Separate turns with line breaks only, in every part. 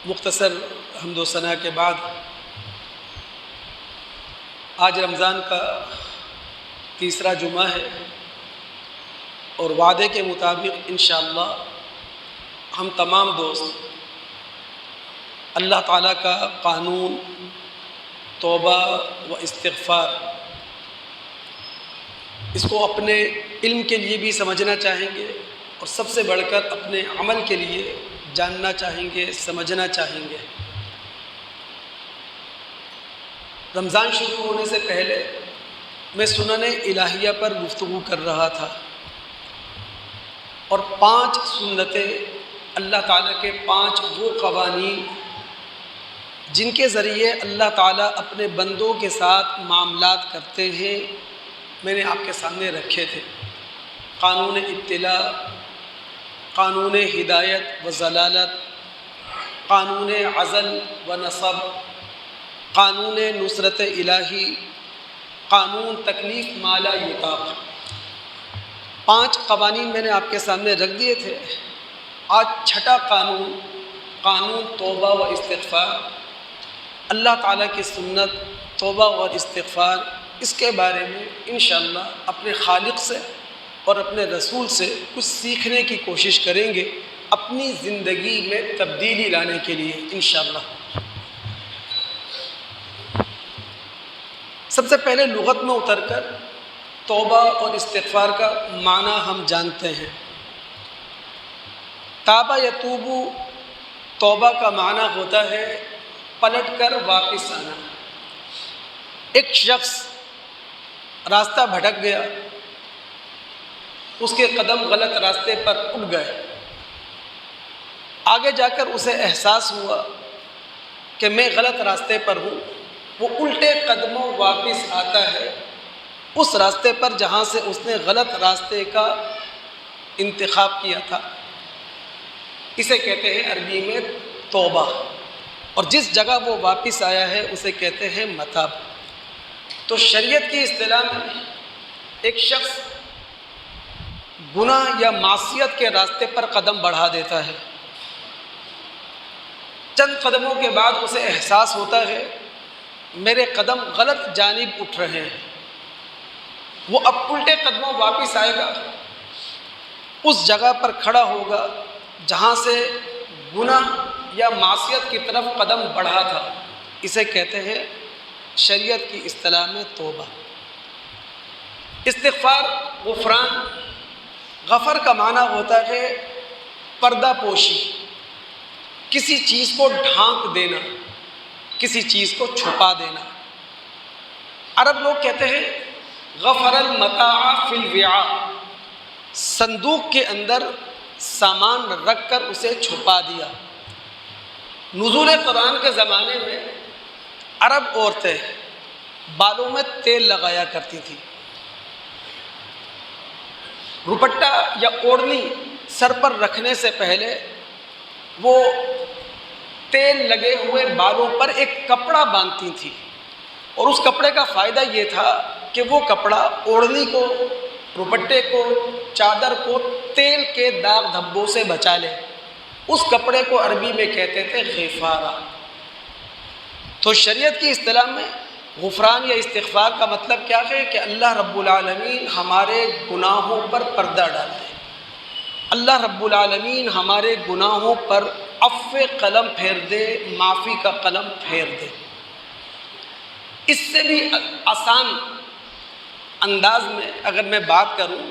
مختصر حمد و ثنا کے بعد آج رمضان کا تیسرا جمعہ ہے اور وعدے کے مطابق انشاءاللہ ہم تمام دوست اللہ تعالیٰ کا قانون توبہ و استغفار اس کو اپنے علم کے لیے بھی سمجھنا چاہیں گے اور سب سے بڑھ کر اپنے عمل کے لیے جاننا چاہیں گے، سمجھنا چاہیں گے۔ رمضان شروع ہونے سے پہلے میں سنن الہیہ پر گفتگو کر رہا تھا اور 5 سنتیں اللہ تعالیٰ کے 5 وہ قوانین جن کے ذریعے اللہ تعالیٰ اپنے بندوں کے ساتھ معاملات کرتے ہیں میں نے آپ کے سامنے رکھے تھے۔ قانون ابتلاء، قانون ہدایت و ضلالت، قانون عزل و نصب، قانون نصرت الہی، قانون تکلیف ما لا یطاق۔ 5 قوانین میں نے آپ کے سامنے رکھ دیے تھے۔ آج چھٹا قانون، قانون توبہ و استغفار، اللہ تعالیٰ کی سنت توبہ اور استغفار، اس کے بارے میں انشاءاللہ اپنے خالق سے اور اپنے رسول سے کچھ سیکھنے کی کوشش کریں گے اپنی زندگی میں تبدیلی لانے کے لیے انشاءاللہ۔ سب سے پہلے لغت میں اتر کر توبہ اور استغفار کا معنی ہم جانتے ہیں۔ تابہ یتوبو، توبہ کا معنی ہوتا ہے پلٹ کر واپس آنا۔ ایک شخص راستہ بھٹک گیا، اس کے قدم غلط راستے پر اٹھ گئے، آگے جا کر اسے احساس ہوا کہ میں غلط راستے پر ہوں، وہ الٹے قدموں واپس آتا ہے اس راستے پر جہاں سے اس نے غلط راستے کا انتخاب کیا تھا۔ اسے کہتے ہیں عربی میں توبہ، اور جس جگہ وہ واپس آیا ہے اسے کہتے ہیں متاب۔ تو شریعت کی اصطلاح میں ایک شخص گناہ یا معصیت کے راستے پر قدم بڑھا دیتا ہے، چند قدموں کے بعد اسے احساس ہوتا ہے میرے قدم غلط جانب اٹھ رہے ہیں، وہ اب الٹے قدموں واپس آئے گا، اس جگہ پر کھڑا ہوگا جہاں سے گناہ یا معصیت کی طرف قدم بڑھا تھا۔ اسے کہتے ہیں شریعت کی اصطلاح میں توبہ۔ استغفار، غفران، غفر کا معنی ہوتا ہے پردہ پوشی، کسی چیز کو ڈھانک دینا، کسی چیز کو چھپا دینا۔ عرب لوگ کہتے ہیں غفر المتاع فی الوعاء، صندوق کے اندر سامان رکھ کر اسے چھپا دیا۔ نزول قرآن کے زمانے میں عرب عورتیں بالوں میں تیل لگایا کرتی تھیں، دوپٹہ یا اوڑھنی سر پر رکھنے سے پہلے وہ تیل لگے ہوئے بالوں پر ایک کپڑا باندھتی تھی، اور اس کپڑے کا فائدہ یہ تھا کہ وہ کپڑا اوڑھنی کو، دوپٹے کو، چادر کو تیل کے داغ دھبوں سے بچا لے۔ اس کپڑے کو عربی میں کہتے تھے غفارہ۔ تو شریعت کی اصطلاح میں غفران یا استغفار کا مطلب کیا ہے کہ اللہ رب العالمین ہمارے گناہوں پر پردہ ڈال دے، اللہ رب العالمین ہمارے گناہوں پر عفو قلم پھیر دے، معافی کا قلم پھیر دے۔ اس سے بھی آسان انداز میں اگر میں بات کروں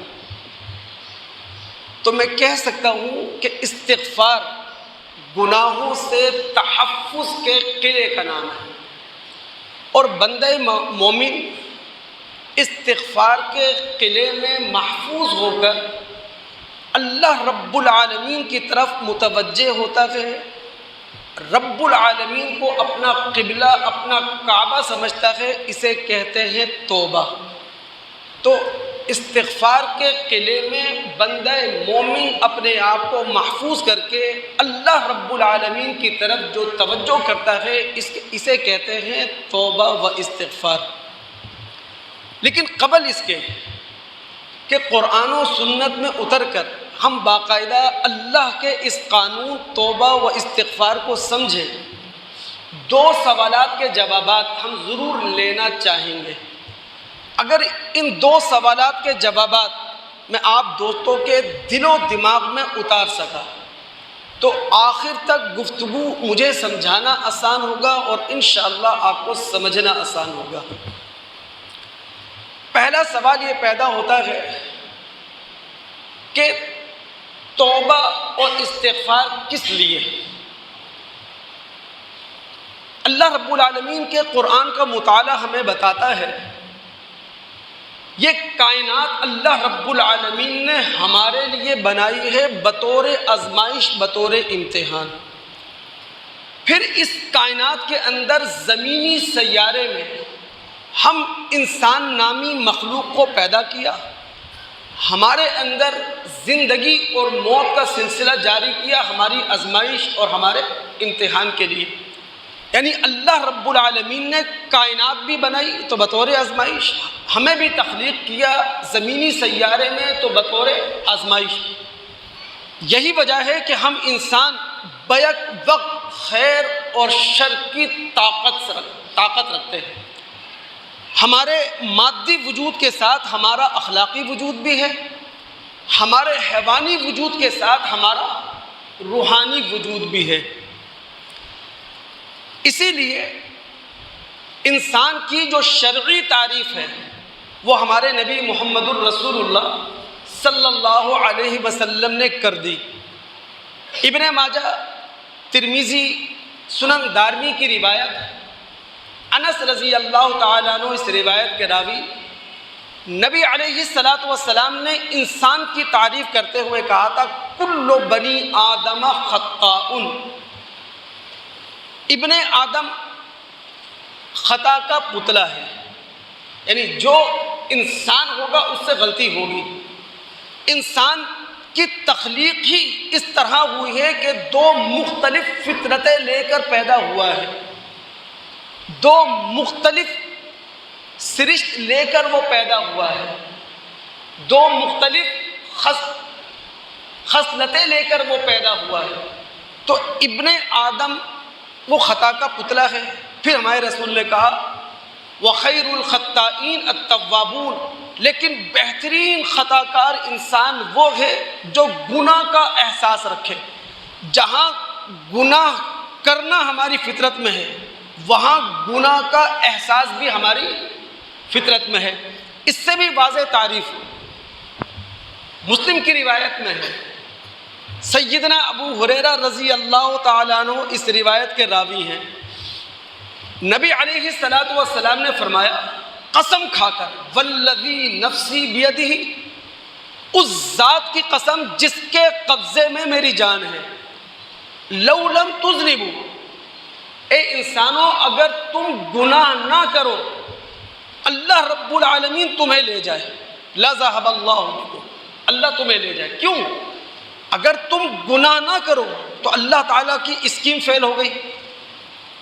تو میں کہہ سکتا ہوں کہ استغفار گناہوں سے تحفظ کے قلعے کا نام ہے، اور بندہ مومن استغفار کے قلعے میں محفوظ ہو کر اللہ رب العالمین کی طرف متوجہ ہوتا ہے، رب العالمین کو اپنا قبلہ، اپنا کعبہ سمجھتا ہے، اسے کہتے ہیں توبہ۔ تو استغفار کے قلعے میں بندہ مومن اپنے آپ کو محفوظ کر کے اللہ رب العالمین کی طرف جو توجہ کرتا ہے اسے کہتے ہیں توبہ و استغفار۔ لیکن قبل اس کے کہ قرآن و سنت میں اتر کر ہم باقاعدہ اللہ کے اس قانون توبہ و استغفار کو سمجھیں، دو سوالات کے جوابات ہم ضرور لینا چاہیں گے۔ اگر ان دو سوالات کے جوابات میں آپ دوستوں کے دل و دماغ میں اتار سکا تو آخر تک گفتگو مجھے سمجھانا آسان ہوگا اور انشاءاللہ آپ کو سمجھنا آسان ہوگا۔ پہلا سوال یہ پیدا ہوتا ہے کہ توبہ اور استغفار کس لیے؟ اللہ رب العالمین کے قرآن کا مطالعہ ہمیں بتاتا ہے یہ کائنات اللہ رب العالمین نے ہمارے لیے بنائی ہے بطور آزمائش، بطور امتحان۔ پھر اس کائنات کے اندر زمینی سیارے میں ہم انسان نامی مخلوق کو پیدا کیا، ہمارے اندر زندگی اور موت کا سلسلہ جاری کیا ہماری آزمائش اور ہمارے امتحان کے لیے۔ یعنی اللہ رب العالمین نے کائنات بھی بنائی تو بطور آزمائش، ہمیں بھی تخلیق کیا زمینی سیارے میں تو بطور آزمائش۔ یہی وجہ ہے کہ ہم انسان بیک وقت خیر اور شر کی طاقت رکھتے ہیں۔ ہمارے مادی وجود کے ساتھ ہمارا اخلاقی وجود بھی ہے، ہمارے حیوانی وجود کے ساتھ ہمارا روحانی وجود بھی ہے۔ اسی لیے انسان کی جو شرعی تعریف ہے وہ ہمارے نبی محمد الرسول اللہ صلی اللہ علیہ وسلم نے کر دی۔ ابن ماجہ، ترمذی، سنن دارمی کی روایت، انس رضی اللہ تعالیٰ عنہ اس روایت کے راوی، نبی علیہ الصلاۃ والسلام نے انسان کی تعریف کرتے ہوئے کہا تھا کل بنی آدم خطاء، ابن آدم خطا کا پتلا ہے، یعنی جو انسان ہوگا اس سے غلطی ہوگی۔ انسان کی تخلیق ہی اس طرح ہوئی ہے کہ دو مختلف فطرتیں لے کر پیدا ہوا ہے، دو مختلف سرشت لے کر وہ پیدا ہوا ہے، دو مختلف خصلتیں لے کر وہ پیدا ہوا ہے۔ تو ابن آدم وہ خطا کا پتلا ہے۔ پھر ہمارے رسول نے کہا وَخَيْرُ الْخَطَّائِينَ التَّوَّابُونَ، لیکن بہترین خطا کار انسان وہ ہے جو گناہ کا احساس رکھے۔ جہاں گناہ کرنا ہماری فطرت میں ہے وہاں گناہ کا احساس بھی ہماری فطرت میں ہے۔ اس سے بھی واضح تعریف مسلم کی روایت میں ہے، سیدنا ابو ہریرہ رضی اللہ تعالیٰ عنہ اس روایت کے راوی ہیں، نبی علیہ الصلاۃ والسلام نے فرمایا قسم کھا کر والذی نفسی بیدہ، اس ذات کی قسم جس کے قبضے میں میری جان ہے، لو لم تذنبوا، اے انسانوں اگر تم گناہ نہ کرو اللہ رب العالمین تمہیں لے جائے، لذهب اللہ بکم، اللہ تمہیں لے جائے۔ کیوں؟ اگر تم گناہ نہ کرو تو اللہ تعالیٰ کی اسکیم فیل ہو گئی،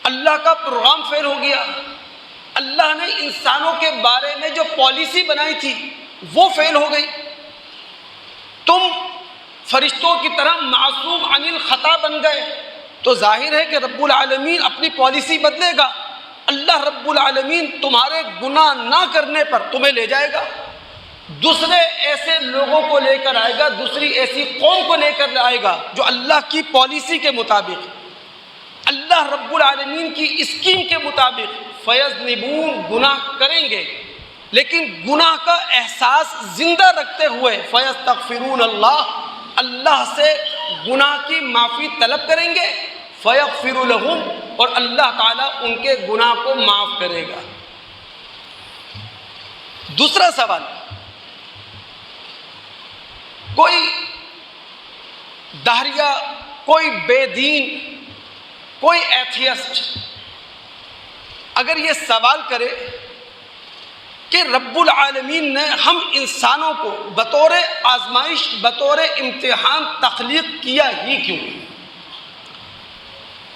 اللہ کا پروگرام فیل ہو گیا، اللہ نے انسانوں کے بارے میں جو پالیسی بنائی تھی وہ فیل ہو گئی۔ تم فرشتوں کی طرح معصوم عن الخطا بن گئے تو ظاہر ہے کہ رب العالمین اپنی پالیسی بدلے گا، اللہ رب العالمین تمہارے گناہ نہ کرنے پر تمہیں لے جائے گا، دوسرے ایسے لوگوں کو لے کر آئے گا، دوسری ایسی قوم کو لے کر آئے گا جو اللہ کی پالیسی کے مطابق، اللہ رب العالمین کی اسکیم کے مطابق فیذنبون، گناہ کریں گے لیکن گناہ کا احساس زندہ رکھتے ہوئے فیستغفرون اللہ، اللہ سے گناہ کی معافی طلب کریں گے، فیغفر لہم، اور اللہ تعالیٰ ان کے گناہ کو معاف کرے گا۔ دوسرا سوال، کوئی دہریہ، کوئی بے دین، کوئی ایتھیسٹ اگر یہ سوال کرے کہ رب العالمین نے ہم انسانوں کو بطور آزمائش، بطور امتحان تخلیق کیا ہی کیوں؟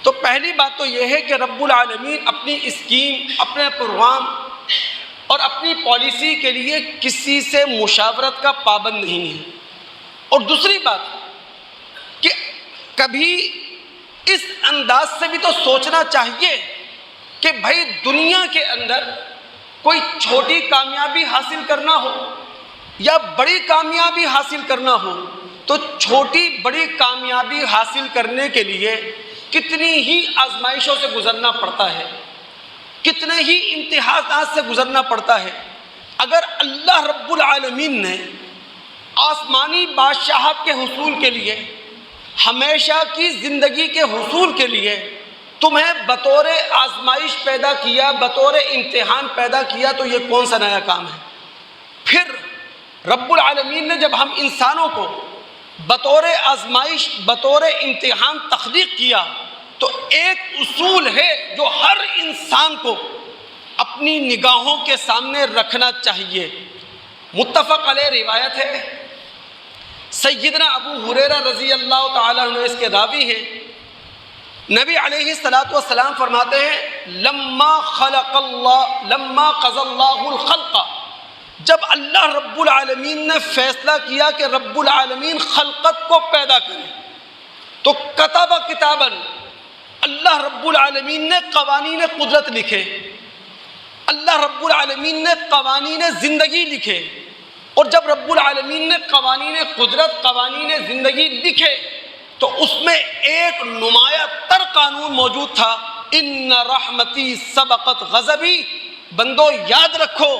تو پہلی بات تو یہ ہے کہ رب العالمین اپنی اسکیم، اپنے پروگرام اور اپنی پالیسی کے لیے کسی سے مشاورت کا پابند نہیں ہے۔ اور دوسری بات کہ کبھی اس انداز سے بھی تو سوچنا چاہیے کہ بھائی دنیا کے اندر کوئی چھوٹی کامیابی حاصل کرنا ہو یا بڑی کامیابی حاصل کرنا ہو تو چھوٹی بڑی کامیابی حاصل کرنے کے لیے کتنی ہی آزمائشوں سے گزرنا پڑتا ہے، کتنے ہی امتحانات سے گزرنا پڑتا ہے۔ اگر اللہ رب العالمین نے آسمانی بادشاہت کے حصول کے لیے، ہمیشہ کی زندگی کے حصول کے لیے تمہیں بطور آزمائش پیدا کیا، بطور امتحان پیدا کیا، تو یہ کون سا نیا کام ہے؟ پھر رب العالمین نے جب ہم انسانوں کو بطور آزمائش، بطور امتحان تخلیق کیا، تو ایک اصول ہے جو ہر انسان کو اپنی نگاہوں کے سامنے رکھنا چاہیے۔ متفق علیہ روایت ہے، سیدنا ابو ہریرہ رضی اللہ تعالیٰ عنہ اس کے راوی ہیں، نبی علیہ السلام فرماتے ہیں لما قضى اللہ الخلق، جب اللہ رب العالمین نے فیصلہ کیا کہ رب العالمین خلقت کو پیدا کرے، تو کتب کتابا، اللہ رب العالمین نے قوانین قدرت لکھے، اللہ رب العالمین نے قوانین زندگی لکھے۔ اور جب رب العالمین نے قوانین قدرت، قوانین زندگی لکھے، تو اس میں ایک نمایاں تر قانون موجود تھا، ان رحمتی سبقت غضبی، بندو یاد رکھو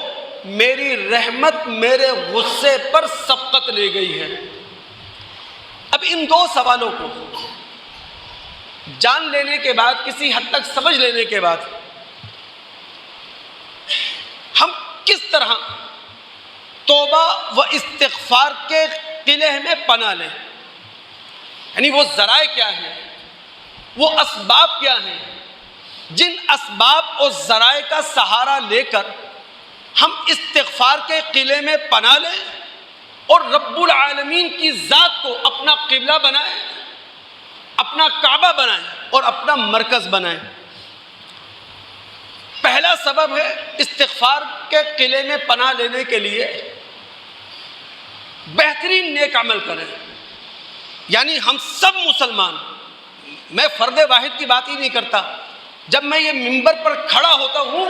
میری رحمت میرے غصے پر سبقت لے گئی ہے۔ اب ان دو سوالوں کو جان لینے کے بعد، کسی حد تک سمجھ لینے کے بعد، ہم کس طرح توبہ و استغفار کے قلعے میں پناہ لیں، یعنی وہ ذرائع کیا ہیں، وہ اسباب کیا ہیں، جن اسباب اور ذرائع کا سہارا لے کر ہم استغفار کے قلعے میں پناہ لیں اور رب العالمین کی ذات کو اپنا قبلہ بنائیں، اپنا کعبہ بنائیں اور اپنا مرکز بنائیں۔ پہلا سبب ہے استغفار کے قلعے میں پناہ لینے کے لیے بہترین نیک عمل کریں۔ یعنی ہم سب مسلمان، میں فرد واحد کی بات ہی نہیں کرتا، جب میں یہ منبر پر کھڑا ہوتا ہوں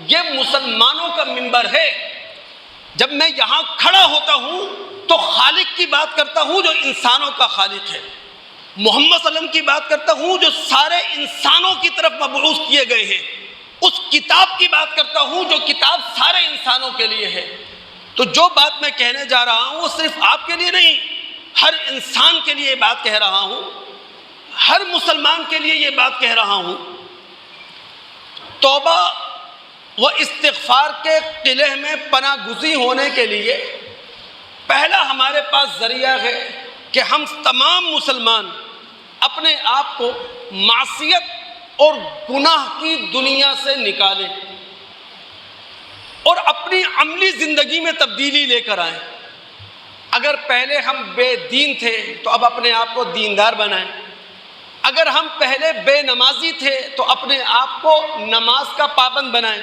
یہ مسلمانوں کا منبر ہے، جب میں یہاں کھڑا ہوتا ہوں تو خالق کی بات کرتا ہوں جو انسانوں کا خالق ہے، محمد صلی اللہ علیہ وسلم کی بات کرتا ہوں جو سارے انسانوں کی طرف مبعوث کیے گئے ہیں، اس کتاب کی بات کرتا ہوں جو کتاب سارے انسانوں کے لیے ہے۔ تو جو بات میں کہنے جا رہا ہوں وہ صرف آپ کے لیے نہیں، ہر انسان کے لیے یہ بات کہہ رہا ہوں، ہر مسلمان کے لیے یہ بات کہہ رہا ہوں۔ توبہ و استغفار کے قلعے میں پناہ گزین ہونے کے لیے پہلا ہمارے پاس ذریعہ ہے کہ ہم تمام مسلمان اپنے آپ کو معصیت اور گناہ کی دنیا سے نکالیں اور اپنی عملی زندگی میں تبدیلی لے کر آئیں۔ اگر پہلے ہم بے دین تھے تو اب اپنے آپ کو دیندار بنائیں، اگر ہم پہلے بے نمازی تھے تو اپنے آپ کو نماز کا پابند بنائیں،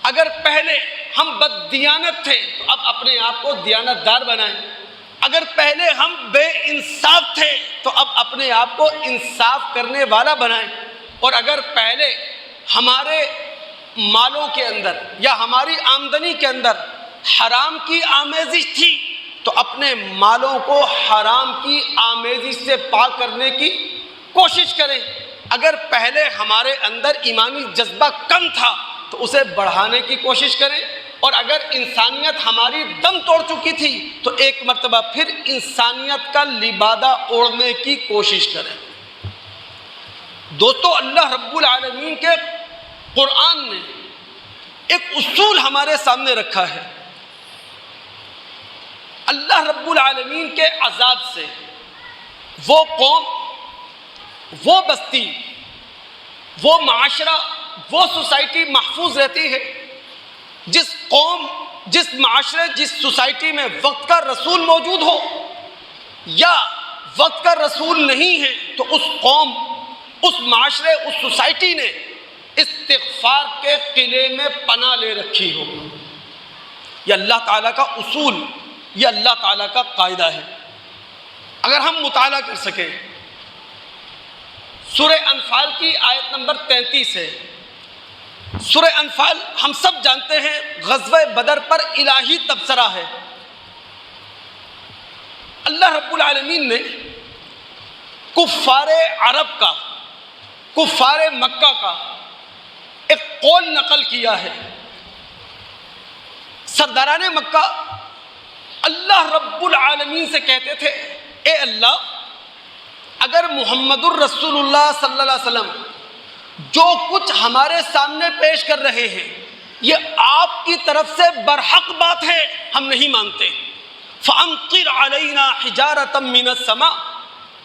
اگر پہلے ہم بددیانت تھے تو اب اپنے آپ کو دیانت دار بنائیں، اگر پہلے ہم بے انصاف تھے تو اب اپنے آپ کو انصاف کرنے والا بنائیں، اور اگر پہلے ہمارے مالوں کے اندر یا ہماری آمدنی کے اندر حرام کی آمیزش تھی تو اپنے مالوں کو حرام کی آمیزش سے پاک کرنے کی کوشش کریں، اگر پہلے ہمارے اندر ایمانی جذبہ کم تھا تو اسے بڑھانے کی کوشش کریں، اور اگر انسانیت ہماری دم توڑ چکی تھی تو ایک مرتبہ پھر انسانیت کا لبادہ اوڑھنے کی کوشش کریں۔ دوستو، اللہ رب العالمین کے قرآن نے ایک اصول ہمارے سامنے رکھا ہے، اللہ رب العالمین کے عذاب سے وہ قوم، وہ بستی، وہ معاشرہ، وہ سوسائٹی محفوظ رہتی ہے جس قوم، جس معاشرے، جس سوسائٹی میں وقت کا رسول موجود ہو، یا وقت کا رسول نہیں ہے تو اس قوم، اس معاشرے، اس سوسائٹی نے استغفار کے قلعے میں پناہ لے رکھی ہو۔ یہ اللہ تعالیٰ کا اصول، یہ اللہ تعالیٰ کا قاعدہ ہے۔ اگر ہم مطالعہ کر سکیں، سورہ انفال کی آیت نمبر 33 ہے۔ سورہ انفال ہم سب جانتے ہیں غزوہ بدر پر الہی تبصرہ ہے۔ اللہ رب العالمین نے کفار عرب کا، کفار مکہ کا ایک قول نقل کیا ہے۔ سرداران مکہ اللہ رب العالمین سے کہتے تھے، اے اللہ، اگر محمد الرسول اللہ صلی اللہ علیہ وسلم جو کچھ ہمارے سامنے پیش کر رہے ہیں یہ آپ کی طرف سے برحق بات ہے، ہم نہیں مانتے، فَأَمْطِرْ عَلَيْنَا حِجَارَةً مِّنَ السَّمَاءِ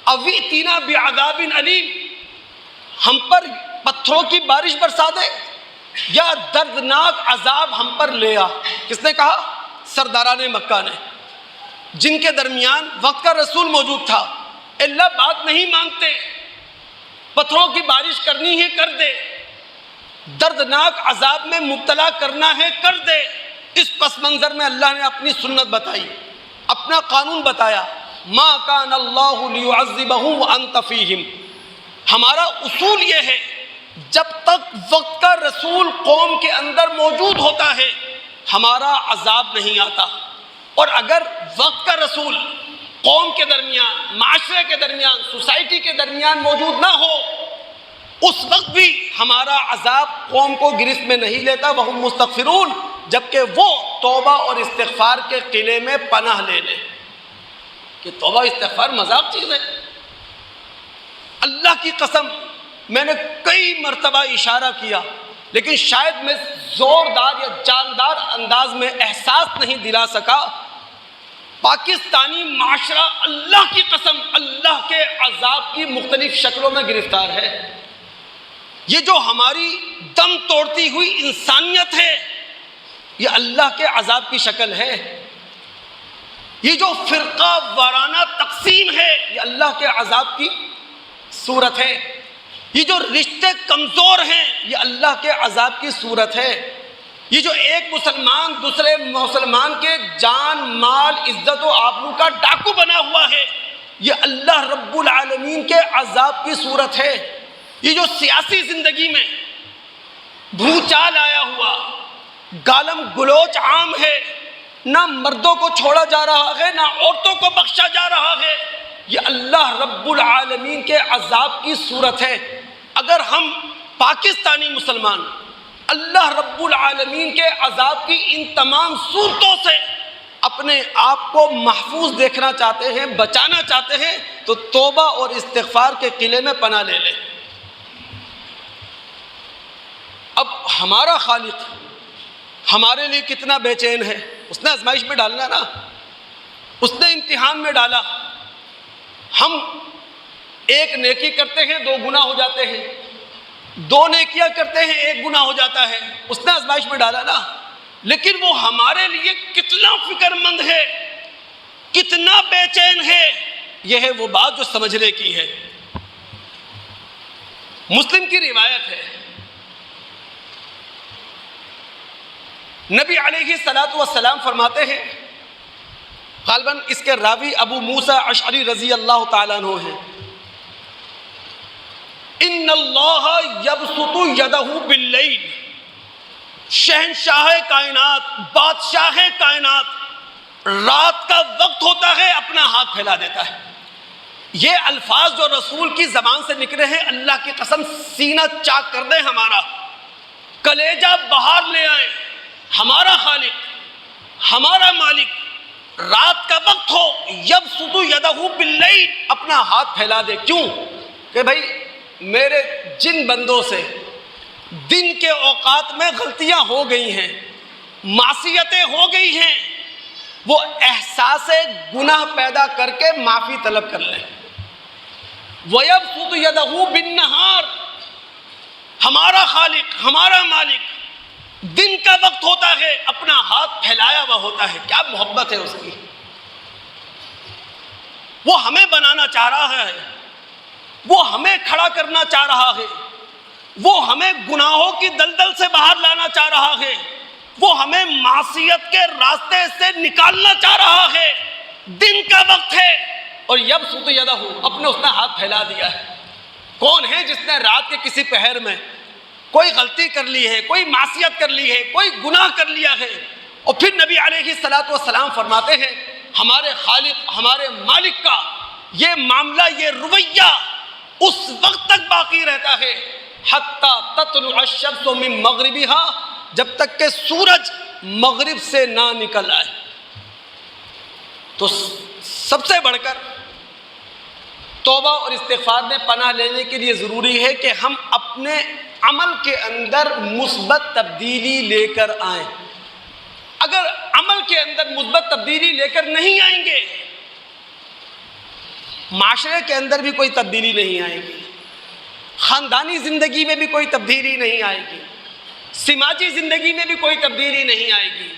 أَوْ ائْتِنَا بِعَذَابٍ أَلِيمٍ، ہم پر پتھروں کی بارش برسا دے یا دردناک عذاب ہم پر لے آ۔ کس نے کہا؟ سرداران مکہ نے، جن کے درمیان وقت کا رسول موجود تھا۔ اللہ بات نہیں مانتے، پتھروں کی بارش کرنی ہے کر دے، دردناک عذاب میں مبتلا کرنا ہے کر دے۔ اس پس منظر میں اللہ نے اپنی سنت بتائی، اپنا قانون بتایا، ما کان اللہ لیعذبہم وانت فیہم۔ ہمارا اصول یہ ہے جب تک وقت کا رسول قوم کے اندر موجود ہوتا ہے ہمارا عذاب نہیں آتا، اور اگر وقت کا رسول قوم کے درمیان، معاشرے کے درمیان، سوسائٹی کے درمیان موجود نہ ہو اس وقت بھی ہمارا عذاب قوم کو گرفت میں نہیں لیتا، وہم مستغفرون، جبکہ وہ توبہ اور استغفار کے قلعے میں پناہ لے لیں۔ کہ توبہ استغفار مذاق چیز ہے؟ اللہ کی قسم میں نے کئی مرتبہ اشارہ کیا، لیکن شاید میں زوردار یا جاندار انداز میں احساس نہیں دلا سکا۔ پاکستانی معاشرہ اللہ کی قسم اللہ کے عذاب کی مختلف شکلوں میں گرفتار ہے۔ یہ جو ہماری دم توڑتی ہوئی انسانیت ہے یہ اللہ کے عذاب کی شکل ہے۔ یہ جو فرقہ وارانہ تقسیم ہے یہ اللہ کے عذاب کی صورت ہے۔ یہ جو رشتے کمزور ہیں یہ اللہ کے عذاب کی صورت ہے۔ یہ جو ایک مسلمان دوسرے مسلمان کے جان مال عزت و آبرو کا ڈاکو بنا ہوا ہے یہ اللہ رب العالمین کے عذاب کی صورت ہے۔ یہ جو سیاسی زندگی میں بھوچال آیا ہوا، گالم گلوچ عام ہے، نہ مردوں کو چھوڑا جا رہا ہے نہ عورتوں کو بخشا جا رہا ہے، یہ اللہ رب العالمین کے عذاب کی صورت ہے۔ اگر ہم پاکستانی مسلمان اللہ رب العالمین کے عذاب کی ان تمام صورتوں سے اپنے آپ کو محفوظ دیکھنا چاہتے ہیں، بچانا چاہتے ہیں، تو توبہ اور استغفار کے قلعے میں پناہ لے لیں۔ اب ہمارا خالق ہمارے لیے کتنا بے چین ہے، اس نے آزمائش میں ڈالنا نا، اس نے امتحان میں ڈالا۔ ہم ایک نیکی کرتے ہیں 2 گناہ ہو جاتے ہیں، 2 نیکیاں کرتے ہیں 1 گناہ ہو جاتا ہے، اس نے آزمائش میں ڈالا نا۔ لیکن وہ ہمارے لیے کتنا فکر مند ہے، کتنا بے چین ہے، یہ ہے وہ بات جو سمجھنے کی ہے۔ مسلم کی روایت ہے، نبی علیہ السلام فرماتے ہیں، غالباً اس کے راوی ابو موسیٰ اشعری رضی اللہ تعالیٰ عنہ ہیں، ان اللہ یبسط یدہ باللیل، شہنشاہ کائنات، بادشاہ کائنات رات کا وقت ہوتا ہے اپنا ہاتھ پھیلا دیتا ہے۔ یہ الفاظ جو رسول کی زبان سے نکلے ہیں اللہ کی قسم سینہ چاک کر دیں ہمارا، کلیجہ باہر لے آئیں۔ ہمارا خالق ہمارا مالک رات کا وقت ہو یبسط یدہ باللیل اپنا ہاتھ پھیلا دے، کیوں؟ کہ بھائی میرے جن بندوں سے دن کے اوقات میں غلطیاں ہو گئی ہیں، معصیتیں ہو گئی ہیں، وہ احساس گناہ پیدا کر کے معافی طلب کر لیں۔ وَيَبْسُطُ يَدَهُ بِالنَّهَارِ، ہمارا خالق ہمارا مالک دن کا وقت ہوتا ہے اپنا ہاتھ پھیلایا ہوا ہوتا ہے۔ کیا محبت ہے اس کی، وہ ہمیں بنانا چاہ رہا ہے، وہ ہمیں کھڑا کرنا چاہ رہا ہے، وہ ہمیں گناہوں کی دلدل سے باہر لانا چاہ رہا ہے، وہ ہمیں معصیت کے راستے سے نکالنا چاہ رہا ہے۔ دن کا وقت ہے، اور یبسط یدہ، اپنے اس نے ہاتھ پھیلا دیا ہے۔ کون ہے جس نے رات کے کسی پہر میں کوئی غلطی کر لی ہے، کوئی معصیت کر لی ہے، کوئی گناہ کر لیا ہے، اور پھر نبی علیہ الصلوۃ والسلام فرماتے ہیں ہمارے خالق ہمارے مالک کا یہ معاملہ، یہ رویہ اس وقت تک باقی رہتا ہے حتی تطلع الشمس من مغربها، جب تک کہ سورج مغرب سے نہ نکل آئے۔ تو سب سے بڑھ کر توبہ اور استغفار میں پناہ لینے کے لیے ضروری ہے کہ ہم اپنے عمل کے اندر مثبت تبدیلی لے کر آئیں۔ اگر عمل کے اندر مثبت تبدیلی لے کر نہیں آئیں گے، معاشرے کے اندر بھی کوئی تبدیلی نہیں آئے گی، خاندانی زندگی میں بھی کوئی تبدیلی نہیں آئے گی، سماجی زندگی میں بھی کوئی تبدیلی نہیں آئے گی،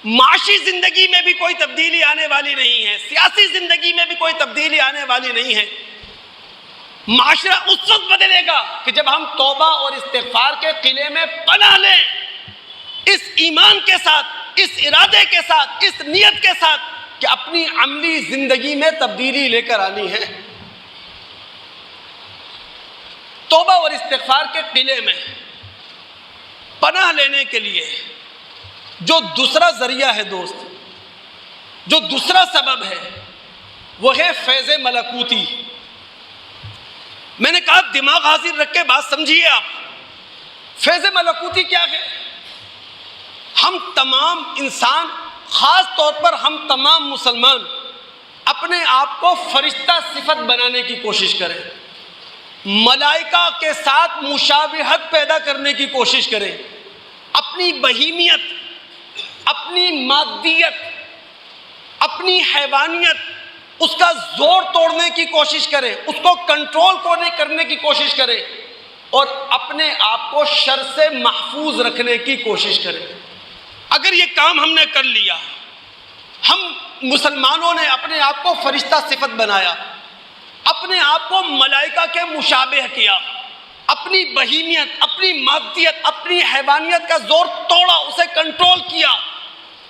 معاشی زندگی میں بھی کوئی تبدیلی آنے والی نہیں ہے، سیاسی زندگی میں بھی کوئی تبدیلی آنے والی نہیں ہے۔ معاشرہ اس وقت بدلے گا کہ جب ہم توبہ اور استغفار کے قلعے میں پناہ لیں، اس ایمان کے ساتھ، اس ارادے کے ساتھ، اس نیت کے ساتھ کہ اپنی عملی زندگی میں تبدیلی لے کر آنی ہے۔ توبہ اور استغفار کے قلعے میں پناہ لینے کے لیے جو دوسرا ذریعہ ہے دوست، جو دوسرا سبب ہے، وہ ہے فیض ملکوتی۔ میں نے کہا دماغ حاضر رکھ کے بات سمجھیے آپ، فیض ملکوتی کیا ہے؟ ہم تمام انسان، خاص طور پر ہم تمام مسلمان اپنے آپ کو فرشتہ صفت بنانے کی کوشش کریں، ملائکہ کے ساتھ مشابہت پیدا کرنے کی کوشش کریں، اپنی بہیمیت، اپنی مادیت، اپنی حیوانیت، اس کا زور توڑنے کی کوشش کریں، اس کو کنٹرول کرنے کی کوشش کریں، اور اپنے آپ کو شر سے محفوظ رکھنے کی کوشش کریں۔ اگر یہ کام ہم نے کر لیا، ہم مسلمانوں نے اپنے آپ کو فرشتہ صفت بنایا، اپنے آپ کو ملائکہ کے مشابہ کیا، اپنی بہیمیت، اپنی مادیت، اپنی حیوانیت کا زور توڑا، اسے کنٹرول کیا،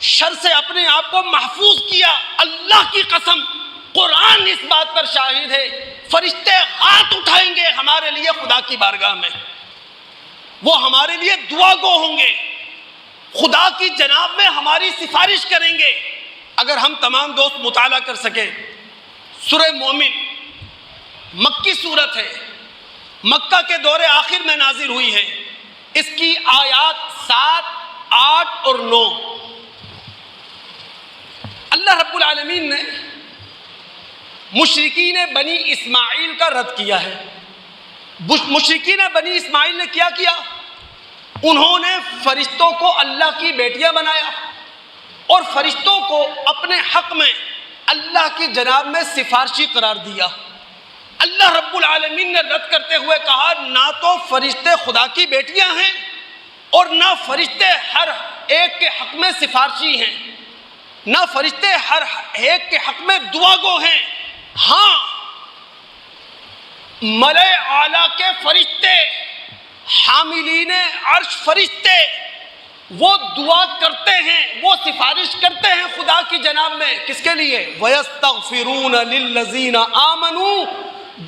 شر سے اپنے آپ کو محفوظ کیا، اللہ کی قسم قرآن اس بات پر شاہد ہے، فرشتے ہاتھ اٹھائیں گے ہمارے لیے خدا کی بارگاہ میں، وہ ہمارے لیے دعا گو ہوں گے، خدا کی جناب میں ہماری سفارش کریں گے۔ اگر ہم تمام دوست مطالعہ کر سکیں، سورہ مومن مکی صورت ہے، مکہ کے دور آخر میں نازل ہوئی ہے، اس کی آیات 7، 8 اور 9۔ اللہ رب العالمین نے مشرکین بنی اسماعیل کا رد کیا ہے۔ مشرکین بنی اسماعیل نے کیا کیا؟ انہوں نے فرشتوں کو اللہ کی بیٹیاں بنایا اور فرشتوں کو اپنے حق میں اللہ کی جناب میں سفارشی قرار دیا۔ اللہ رب العالمین نے رد کرتے ہوئے کہا نہ تو فرشتے خدا کی بیٹیاں ہیں اور نہ فرشتے ہر ایک کے حق میں سفارشی ہیں، نہ فرشتے ہر ایک کے حق میں دعا گو ہیں۔ ہاں، ملائے اعلیٰ کے فرشتے، حاملین عرش فرشتے، وہ دعا کرتے ہیں، وہ سفارش کرتے ہیں خدا کی جناب میں، کس کے لیے؟ وَيَسْتَغْفِرُونَ لِلَّذِينَ آمَنُوا،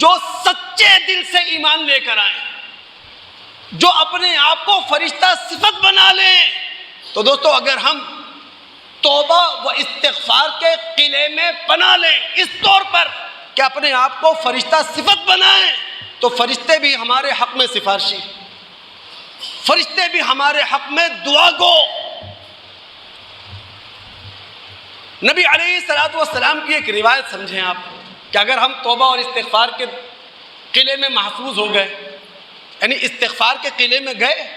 جو سچے دل سے ایمان لے کر آئیں، جو اپنے آپ کو فرشتہ صفت بنا لیں۔ تو دوستو، اگر ہم توبہ و استغفار کے قلعے میں پناہ لیں اس طور پر کہ اپنے آپ کو فرشتہ صفت بنائیں، تو فرشتے بھی ہمارے حق میں سفارشی، فرشتے بھی ہمارے حق میں دعا گو۔ نبی علیہ الصلوۃ والسلام کی ایک روایت سمجھیں آپ کہ اگر ہم توبہ اور استغفار کے قلعے میں محفوظ ہو گئے، یعنی استغفار کے قلعے میں گئے،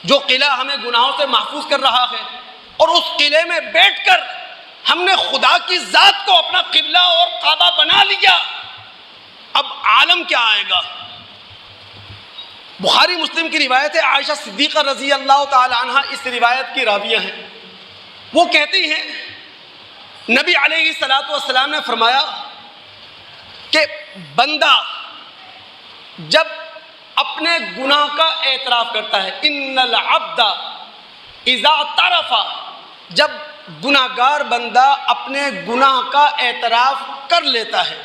جو قلعہ ہمیں گناہوں سے محفوظ کر رہا ہے، اور اس قلعے میں بیٹھ کر ہم نے خدا کی ذات کو اپنا قبلہ اور کعبہ بنا لیا، اب عالم کیا آئے گا؟ بخاری مسلم کی روایت ہے، عائشہ صدیقہ رضی اللہ تعالی عنہ اس روایت کی راویہ ہیں۔ وہ کہتی ہیں نبی علیہ الصلوۃ والسلام نے فرمایا کہ بندہ جب اپنے گناہ کا اعتراف کرتا ہے، ان العبد اذا اعترف، جب گناہگار بندہ اپنے گناہ کا اعتراف کر لیتا ہے،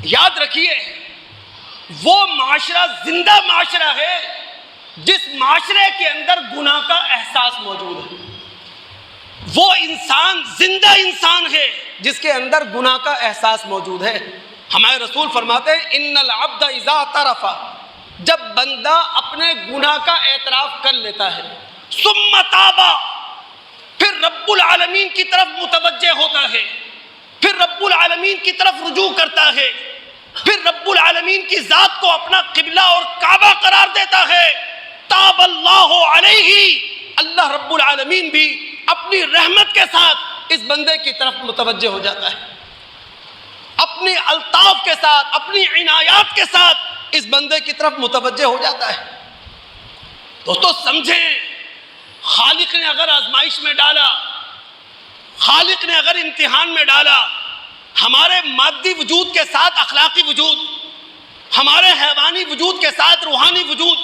یاد رکھیے وہ معاشرہ زندہ معاشرہ ہے جس معاشرے کے اندر گناہ کا احساس موجود ہے، وہ انسان زندہ انسان ہے جس کے اندر گناہ کا احساس موجود ہے۔ ہمارے رسول فرماتے ہیں ان العبد اذا اعترف، جب بندہ اپنے گناہ کا اعتراف کر لیتا ہے، ثم تاب، پھر رب العالمین کی طرف متوجہ ہوتا ہے، پھر رب العالمین کی طرف رجوع کرتا ہے، پھر رب العالمین کی ذات کو اپنا قبلہ اور کعبہ قرار دیتا ہے، تاب اللہ علیہ، اللہ رب العالمین بھی اپنی رحمت کے ساتھ اس بندے کی طرف متوجہ ہو جاتا ہے، اپنی الطاف کے ساتھ، اپنی عنایات کے ساتھ اس بندے کی طرف متوجہ ہو جاتا ہے۔ دوستو سمجھیں، خالق نے اگر آزمائش میں ڈالا، خالق نے اگر امتحان میں ڈالا، ہمارے مادی وجود کے ساتھ اخلاقی وجود، ہمارے حیوانی وجود کے ساتھ روحانی وجود،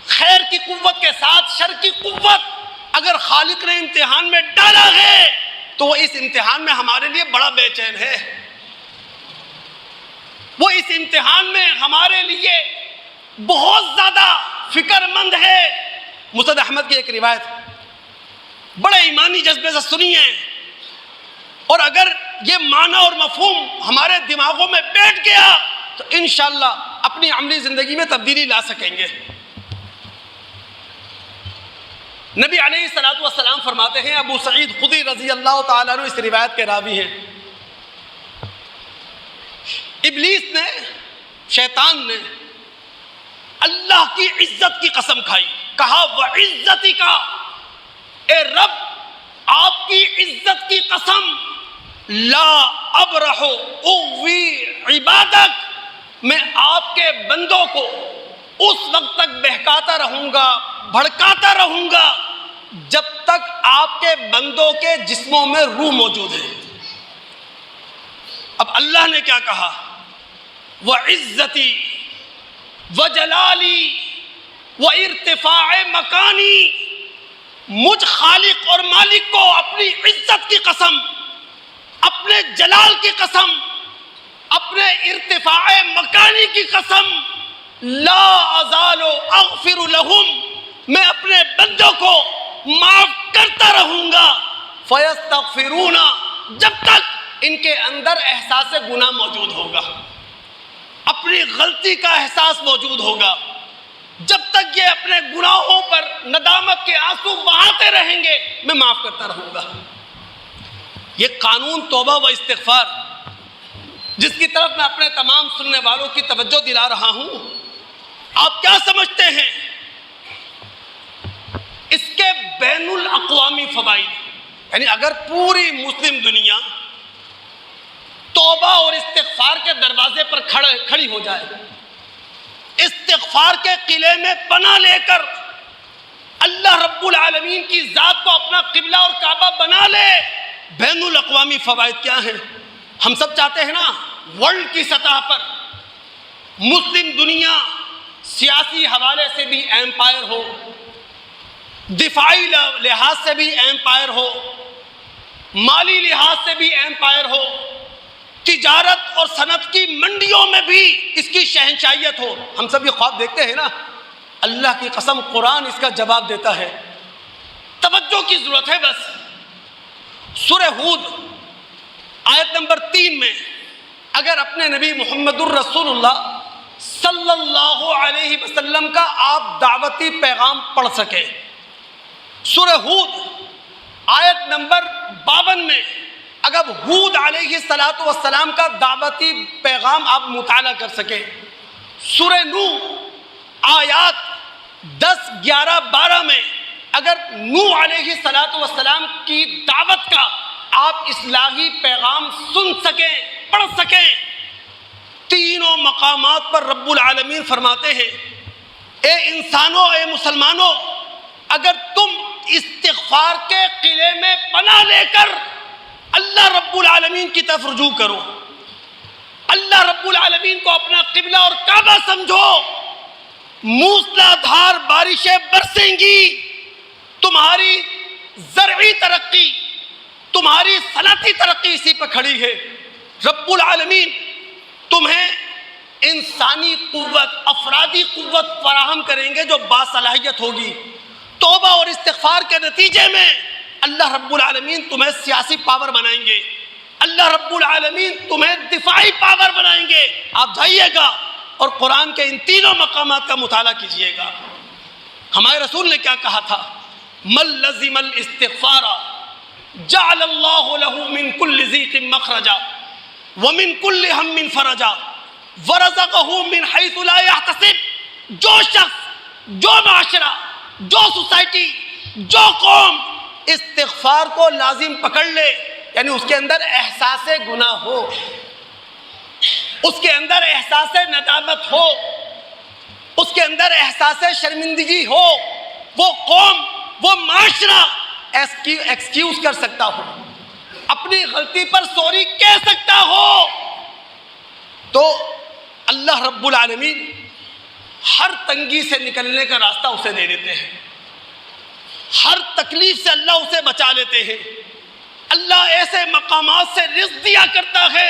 خیر کی قوت کے ساتھ شر کی قوت اگر خالق نے امتحان میں ڈالا ہے تو وہ اس امتحان میں ہمارے لیے بڑا بے چین ہے، وہ اس امتحان میں ہمارے لیے بہت زیادہ فکر مند ہے۔ مسند احمد کی ایک روایت بڑے ایمانی جذبے سے سنیے، اور اگر یہ معنی اور مفہوم ہمارے دماغوں میں بیٹھ گیا تو انشاءاللہ اپنی عملی زندگی میں تبدیلی لا سکیں گے۔ نبی علیہ السلام فرماتے ہیں، ابو سعید خدری رضی اللہ تعالیٰ عنہ اس روایت کے راوی ہیں، ابلیس نے، شیطان نے اللہ کی عزت کی قسم کھائی، کہا وعزتک، اے رب آپ کی عزت کی قسم، لا ابرح اغوی عبادک، میں آپ کے بندوں کو اس وقت تک بہکاتا رہوں گا، بھڑکاتا رہوں گا جب تک آپ کے بندوں کے جسموں میں روح موجود ہے۔ اب اللہ نے کیا کہا؟ وعزتی وجلالی وارتفاع مکانی، مجھ خالق اور مالک کو اپنی عزت کی قسم، اپنے جلال کی قسم، اپنے ارتفاع مکانی کی قسم، لا ازال اغفر لہم، میں اپنے بندوں کو معاف کرتا رہوں گا، فیستغفرون، جب تک ان کے اندر احساس گناہ موجود ہوگا، اپنی غلطی کا احساس موجود ہوگا، جب تک یہ اپنے گناہوں پر ندامت کے آنسو بہاتے رہیں گے میں معاف کرتا رہوں گا۔ یہ قانون توبہ و استغفار جس کی طرف میں اپنے تمام سننے والوں کی توجہ دلا رہا ہوں، آپ کیا سمجھتے ہیں اس کے بین الاقوامی فوائد؟ یعنی اگر پوری مسلم دنیا توبہ اور استغفار کے دروازے پر کھڑی ہو جائے، استغفار کے قلعے میں پناہ لے کر اللہ رب العالمین کی ذات کو اپنا قبلہ اور کعبہ بنا لے، بین الاقوامی فوائد کیا ہیں؟ ہم سب چاہتے ہیں نا ورلڈ کی سطح پر مسلم دنیا سیاسی حوالے سے بھی ایمپائر ہو، دفاعی لحاظ سے بھی ایمپائر ہو، مالی لحاظ سے بھی ایمپائر ہو، تجارت اور صنعت کی منڈیوں میں بھی اس کی شہنشاہیت ہو۔ ہم سب یہ خواب دیکھتے ہیں نا، اللہ کی قسم قرآن اس کا جواب دیتا ہے۔ توجہ کی ضرورت ہے بس۔ سورہ ہود آیت نمبر 3 میں اگر اپنے نبی محمد الرسول اللہ صلی اللہ علیہ وسلم کا آپ دعوتی پیغام پڑھ سکے، سورہ ہود آیت نمبر 52 میں اگر ہود علیہ السلام کا دعوتی پیغام آپ مطالعہ کر سکیں، سورہ نوح آیات 10، 11، 12 میں اگر نوح علیہ السلام کی دعوت کا آپ اصلاحی پیغام سن سکیں، پڑھ سکیں، تینوں مقامات پر رب العالمین فرماتے ہیں اے انسانوں، اے مسلمانوں، اگر تم استغفار کے قلعے میں پناہ لے کر اللہ رب العالمین کی طرف رجوع کرو، اللہ رب العالمین کو اپنا قبلہ اور کعبہ سمجھو، موسلا دھار بارشیں برسیں گی، تمہاری زرعی ترقی،
تمہاری صنعتی ترقی اسی پہ کھڑی ہے۔ رب العالمین تمہیں انسانی قوت، افرادی قوت فراہم کریں گے جو باصلاحیت ہوگی۔ توبہ اور استغفار کے نتیجے میں اللہ رب العالمین تمہیں سیاسی پاور بنائیں گے، اللہ رب العالمین تمہیں دفاعی پاور بنائیں گے۔ آپ جائیے گا اور قرآن کے ان تینوں مقامات کا مطالعہ کیجیے گا۔ ہمارے رسول نے کیا کہا تھا؟ من لزم الاستغفار جعل اللہ له من كل ضیق مخرجا ومن كل ہم فرجا ورزقه من حیث لا يحتسب۔ جو شخص، جو معاشرہ، جو سوسائٹی، جو قوم استغفار کو لازم پکڑ لے، یعنی اس کے اندر احساس گناہ ہو، اس کے اندر احساس ندامت ہو، اس کے اندر احساس شرمندگی ہو، وہ قوم، وہ معاشرہ ایکسکیوز کر سکتا ہو، اپنی غلطی پر سوری کہہ سکتا ہو، تو اللہ رب العالمین ہر تنگی سے نکلنے کا راستہ اسے دے دیتے ہیں، ہر تکلیف سے اللہ اسے بچا لیتے ہیں۔ اللہ ایسے مقامات سے رزق دیا کرتا ہے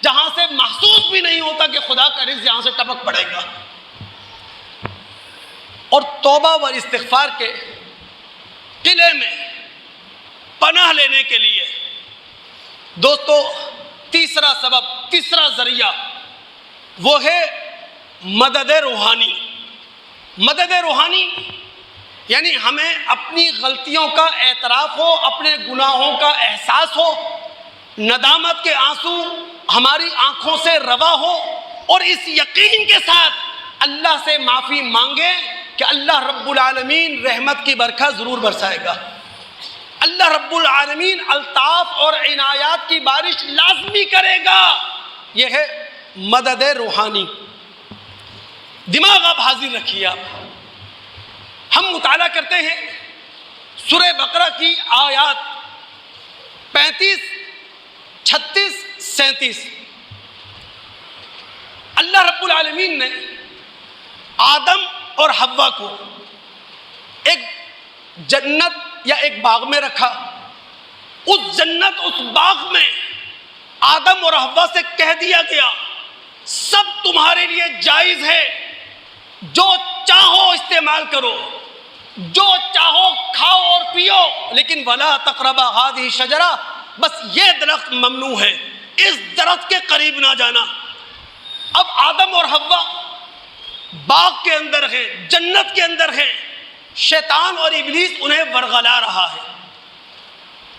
جہاں سے محسوس بھی نہیں ہوتا کہ خدا کا رزق یہاں سے ٹپک پڑے گا۔ اور توبہ و استغفار کے قلعے میں پناہ لینے کے لیے دوستو تیسرا سبب، تیسرا ذریعہ وہ ہے مدد روحانی۔ مدد روحانی یعنی ہمیں اپنی غلطیوں کا اعتراف ہو، اپنے گناہوں کا احساس ہو، ندامت کے آنسو ہماری آنکھوں سے روا ہو، اور اس یقین کے ساتھ اللہ سے معافی مانگے کہ اللہ رب العالمین رحمت کی برکھا ضرور برسائے گا، اللہ رب العالمین الطاف اور عنایات کی بارش لازمی کرے گا۔ یہ ہے مدد روحانی۔ دماغ آپ حاضر رکھیے، ہم مطالعہ کرتے ہیں سورہ بقرہ کی آیات 35، 36، 37۔ اللہ رب العالمین نے آدم اور حوا کو ایک جنت یا ایک باغ میں رکھا۔ اس جنت، اس باغ میں آدم اور حوا سے کہہ دیا گیا سب تمہارے لیے جائز ہے، جو چاہو استعمال کرو، جو چاہو کھاؤ اور پیو، لیکن وَلَا تَقْرَبَا هَٰذِهِ الشَّجَرَةَ، بس یہ درخت ممنوع ہے، اس درخت کے قریب نہ جانا۔ اب آدم اور حوا باغ کے اندر ہیں، جنت کے اندر ہیں، شیطان اور ابلیس انہیں ورغلا رہا ہے،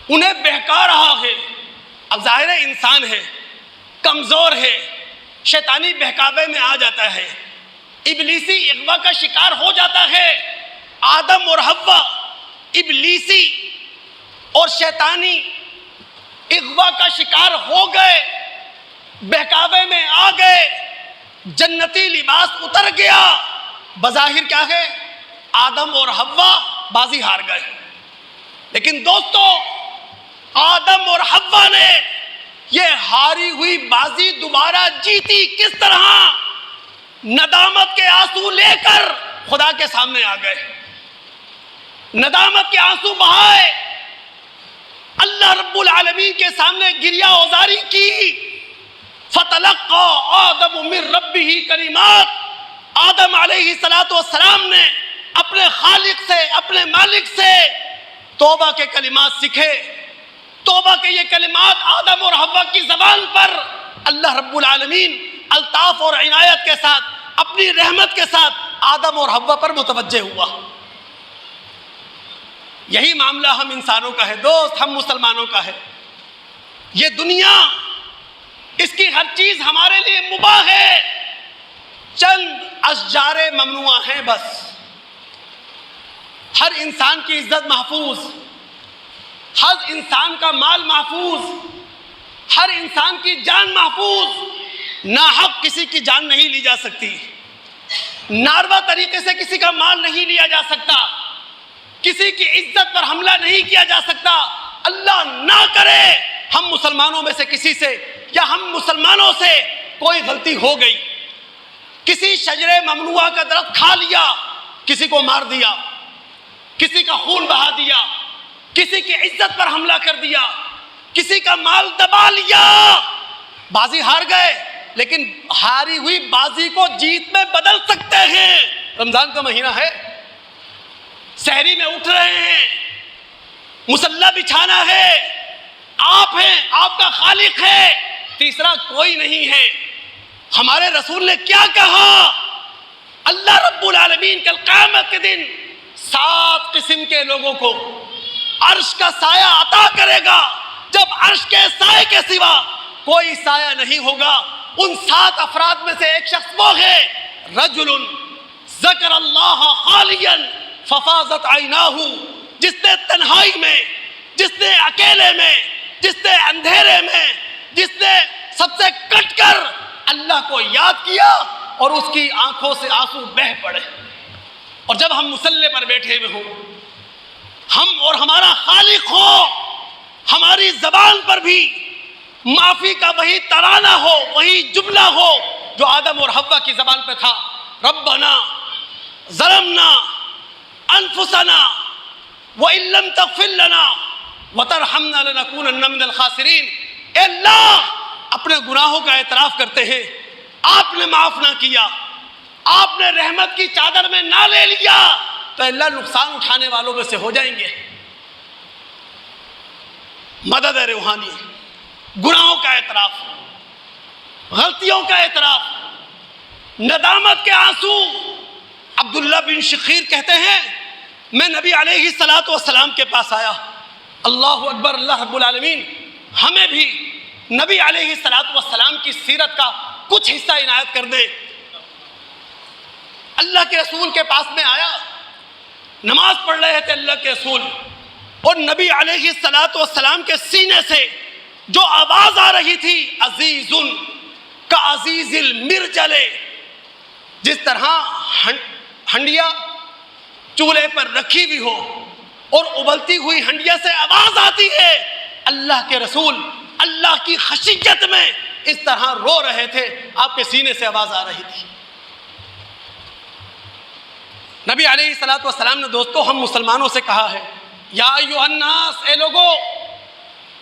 انہیں بہکا رہا ہے۔ اب ظاہر ہے انسان ہے، کمزور ہے، شیطانی بہکاوے میں آ جاتا ہے، ابلیسی اغوا کا شکار ہو جاتا ہے۔ آدم اور حوا ابلیسی اور شیطانی اغوا کا شکار ہو گئے، بہکاوے میں آ گئے، جنتی لباس اتر گیا۔ بظاہر کیا ہے؟ آدم اور حوا بازی ہار گئے، لیکن دوستو آدم اور حوا نے یہ ہاری ہوئی بازی دوبارہ جیتی کس طرح؟ ندامت کے آنسو لے کر خدا کے سامنے آ گئے، ندامت کے آنسو بہائے، اللہ رب العالمین کے سامنے گریہ اوزاری کی۔ فَتَلَقَّى آدَمُ مِن رَبِّهِ کلمات، آدم علیہ السلام نے اپنے خالق سے، اپنے مالک سے توبہ کے کلمات سیکھے۔ توبہ کے یہ کلمات آدم اور حوا کی زبان پر اللہ رب العالمین الطاف اور عنایت کے ساتھ، اپنی رحمت کے ساتھ آدم اور حوا پر متوجہ ہوا۔ یہی معاملہ ہم انسانوں کا ہے دوست، ہم مسلمانوں کا ہے۔ یہ دنیا، اس کی ہر چیز ہمارے لیے مباح ہے، چند اشجار ممنوعہ ہیں بس۔ ہر انسان کی عزت محفوظ، ہر انسان کا مال محفوظ، ہر انسان کی جان محفوظ، ناحق کسی کی جان نہیں لی جا سکتی، ناروا طریقے سے کسی کا مال نہیں لیا جا سکتا، کسی کی عزت پر حملہ نہیں کیا جا سکتا۔ اللہ نہ کرے ہم مسلمانوں میں سے کسی سے یا ہم مسلمانوں سے کوئی غلطی ہو گئی، کسی شجر ممنوعہ کا درخت کھا لیا، کسی کو مار دیا، کسی کا خون بہا دیا، کسی کی عزت پر حملہ کر دیا، کسی کا مال دبا لیا، بازی ہار گئے، لیکن ہاری ہوئی بازی کو جیت میں بدل سکتے ہیں۔ رمضان کا مہینہ ہے، سحری میں اٹھ رہے ہیں، مصلی بچھانا ہے، آپ ہیں، آپ کا خالق ہے، تیسرا کوئی نہیں ہے۔ ہمارے رسول نے کیا کہا؟ اللہ رب العالمین کل قیامت کے دن 7 قسم کے لوگوں کو عرش کا سایہ عطا کرے گا، جب عرش کے سائے کے سوا کوئی سایہ نہیں ہوگا۔ ان 7 افراد میں سے ایک شخص وہ ہے، رجل ذکر اللہ خالیا ففاضت عیناہ، جس نے تنہائی میں، جس نے اکیلے میں، جس نے اندھیرے میں، جس نے سب سے کٹ کر اللہ کو یاد کیا اور اس کی آنکھوں سے آنسو بہہ پڑے۔ اور جب ہم مصلی پر بیٹھے ہوئے ہوں، ہم اور ہمارا خالق ہو، ہماری زبان پر بھی معافی کا وہی ترانہ ہو، وہی جملہ ہو جو آدم اور حوا کی زبان پہ تھا، ربنا ظلمنا انفسنا وان لم تغفر لنا وترحمنا لنکونن من الخاسرین۔ اے اللہ، اپنے گناہوں کا اعتراف کرتے ہیں، آپ نے معاف نہ کیا، آپ نے رحمت کی چادر میں نہ لے لیا تو اللہ نقصان اٹھانے والوں میں سے ہو جائیں گے۔ مدد روحانی، گناہوں کا اعتراف، غلطیوں کا اعتراف، ندامت کے آنسو۔ عبداللہ بن شخیر کہتے ہیں، میں نبی علیہ السلام کے پاس آیا، اللہ اکبر، اللہ رب العالمین ہمیں بھی نبی علیہ السلام کی سیرت کا کچھ حصہ عنایت کر دے۔ اللہ کے رسول کے پاس میں آیا، نماز پڑھ رہے تھے اللہ کے رسول، اور نبی علیہ السلام کے سینے سے جو آواز آ رہی تھی، عزیز کا عزیز المرجل، جس طرح ہنڈیا چولہے پر رکھی ہوئی ہو اور ابلتی ہوئی ہنڈیا سے آواز آتی ہے، اللہ کے رسول اللہ کی خشیت میں اس طرح رو رہے تھے، آپ کے سینے سے آواز آ رہی تھی۔ نبی علیہ السلام نے دوستو ہم مسلمانوں سے کہا ہے، یا ایھا الناس، اے لوگو،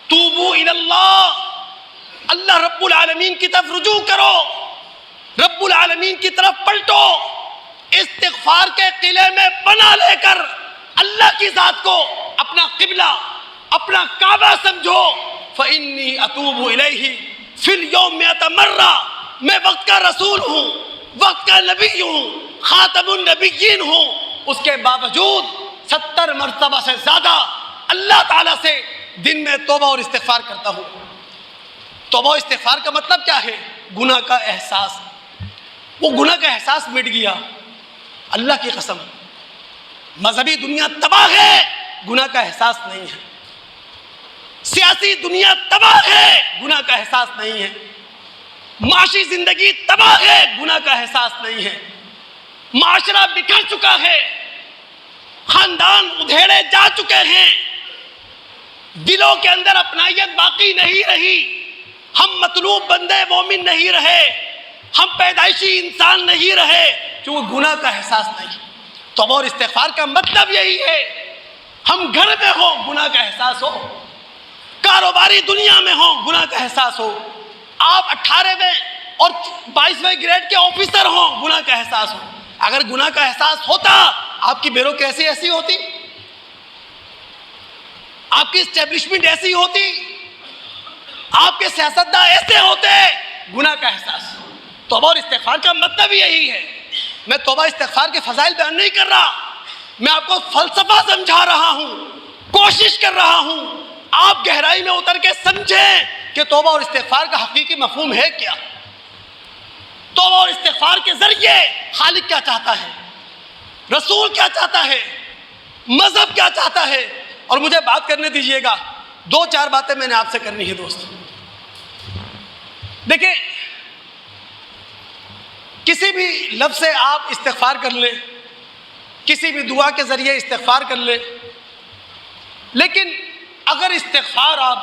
توبو الی اللہ، اللہ رب العالمین کی طرف رجوع کرو، رب العالمین کی طرف پلٹو، استغفار کے قلعے میں بنا لے کر اللہ کی ذات کو اپنا قبلہ، اپنا کعبہ سمجھو۔ فإنی اتوب الیہ فی اليوم 100 مرہ، میں وقت کا رسول ہوں، وقت کا نبی ہوں، خاتم النبیین ہوں، اس کے باوجود 70 مرتبہ سے زیادہ اللہ تعالیٰ سے دن میں توبہ اور استغفار کرتا ہوں۔ توبہ و استغفار کا مطلب کیا ہے؟ گناہ کا احساس۔ وہ گناہ کا احساس مٹ گیا، اللہ کی قسم مذہبی دنیا تباہ ہے، گناہ کا احساس نہیں ہے، سیاسی دنیا تباہ ہے، گناہ کا احساس نہیں ہے، معاشی زندگی تباہ ہے، گناہ کا احساس نہیں ہے، معاشرہ بکھر چکا ہے، خاندان ادھیڑے جا چکے ہیں، دلوں کے اندر اپنائیت باقی نہیں رہی، ہم مطلوب بندے مومن نہیں رہے، ہم پیدائشی انسان نہیں رہے، کیونکہ گناہ کا احساس نہیں۔ توبہ اور استغفار کا مطلب یہی ہے، ہم گھر میں ہوں گناہ کا احساس ہو، کاروباری دنیا میں ہوں گناہ کا احساس ہو، آپ 18ویں اور 22ویں گریڈ کے آفیسر ہوں گناہ کا احساس ہو۔ اگر گناہ کا احساس ہوتا، آپ کی بیوروکریسی ایسی ہوتی، آپ کی اسٹیبلشمنٹ ایسی ہوتی، آپ کے سیاستداں ایسے ہوتے۔ گناہ کا احساس۔ توبہ اور استغفار کا مطلب یہی ہے۔ میں توبہ استغفار کے فضائل بیان نہیں کر رہا، میں آپ کو فلسفہ سمجھا رہا ہوں، کوشش کر رہا ہوں آپ گہرائی میں اتر کے سمجھیں کہ توبہ اور استغفار کا حقیقی مفہوم ہے کیا۔ توبہ اور استغفار کے ذریعے خالق کیا چاہتا ہے، رسول کیا چاہتا ہے، مذہب کیا چاہتا ہے۔ اور مجھے بات کرنے دیجئے گا، 2-4 باتیں میں نے آپ سے کرنی ہے دوست۔ دیکھیں، کسی بھی لفظ سے آپ استغفار کر لیں، کسی بھی دعا کے ذریعے استغفار کر لیں، لیکن اگر استغفار آپ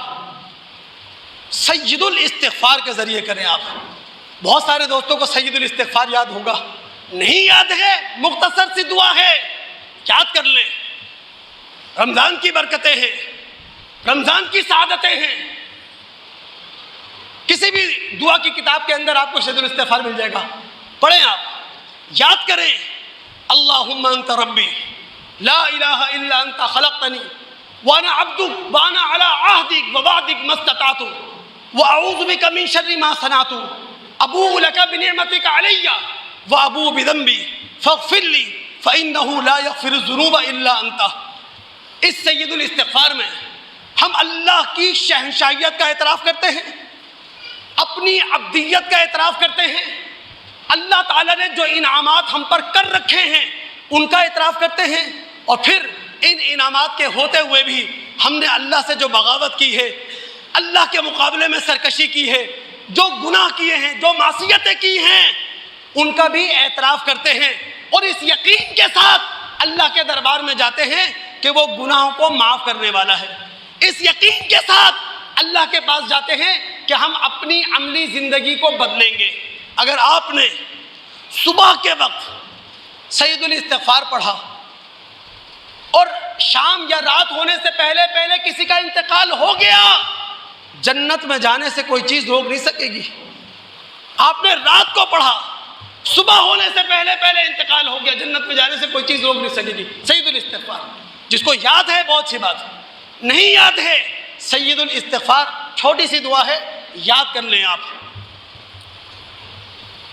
سید الاستغفار کے ذریعے کریں، آپ بہت سارے دوستوں کو سید الاستغفار یاد ہوگا، نہیں یاد ہے مختصر سی دعا ہے، یاد کر لیں۔ رمضان کی برکتیں ہیں، رمضان کی سعادتیں ہیں، کسی بھی دعا کی کتاب کے اندر آپ کو شہد الاستغفار مل جائے گا. پڑھیں آپ, یاد کریں, اللہم انت ربی لا الہ الا انت خلقتنی وانا عبدک وانا علی عہدک ووعدک ما استطعت واعوذ بک من شر ما صنعت ابوء لک بنعمتک علی وابوء بذنبی فاغفر لی فانہ لا یغفر الذنوب الا انت. اس سید الاستغفار میں ہم اللہ کی شہنشاہیت کا اعتراف کرتے ہیں, اپنی عبدیت کا اعتراف کرتے ہیں, اللہ تعالیٰ نے جو انعامات ہم پر کر رکھے ہیں ان کا اعتراف کرتے ہیں, اور پھر ان انعامات کے ہوتے ہوئے بھی ہم نے اللہ سے جو بغاوت کی ہے, اللہ کے مقابلے میں سرکشی کی ہے, جو گناہ کیے ہیں, جو معصیتیں کی ہیں, ان کا بھی اعتراف کرتے ہیں, اور اس یقین کے ساتھ اللہ کے دربار میں جاتے ہیں کہ وہ گناہوں کو معاف کرنے والا ہے. اس یقین کے ساتھ اللہ کے پاس جاتے ہیں کہ ہم اپنی عملی زندگی کو بدلیں گے. اگر آپ نے صبح کے وقت سید الاستغفار پڑھا اور شام یا رات ہونے سے پہلے پہلے کسی کا انتقال ہو گیا, جنت میں جانے سے کوئی چیز روک نہیں سکے گی. آپ نے رات کو پڑھا, صبح ہونے سے پہلے پہلے انتقال ہو گیا, جنت میں جانے سے کوئی چیز روک نہیں سکے گی. سید الاستغفار جس کو یاد ہے بہت سی بات, نہیں یاد ہے سید الاستغفار چھوٹی سی دعا ہے, یاد کر لیں آپ.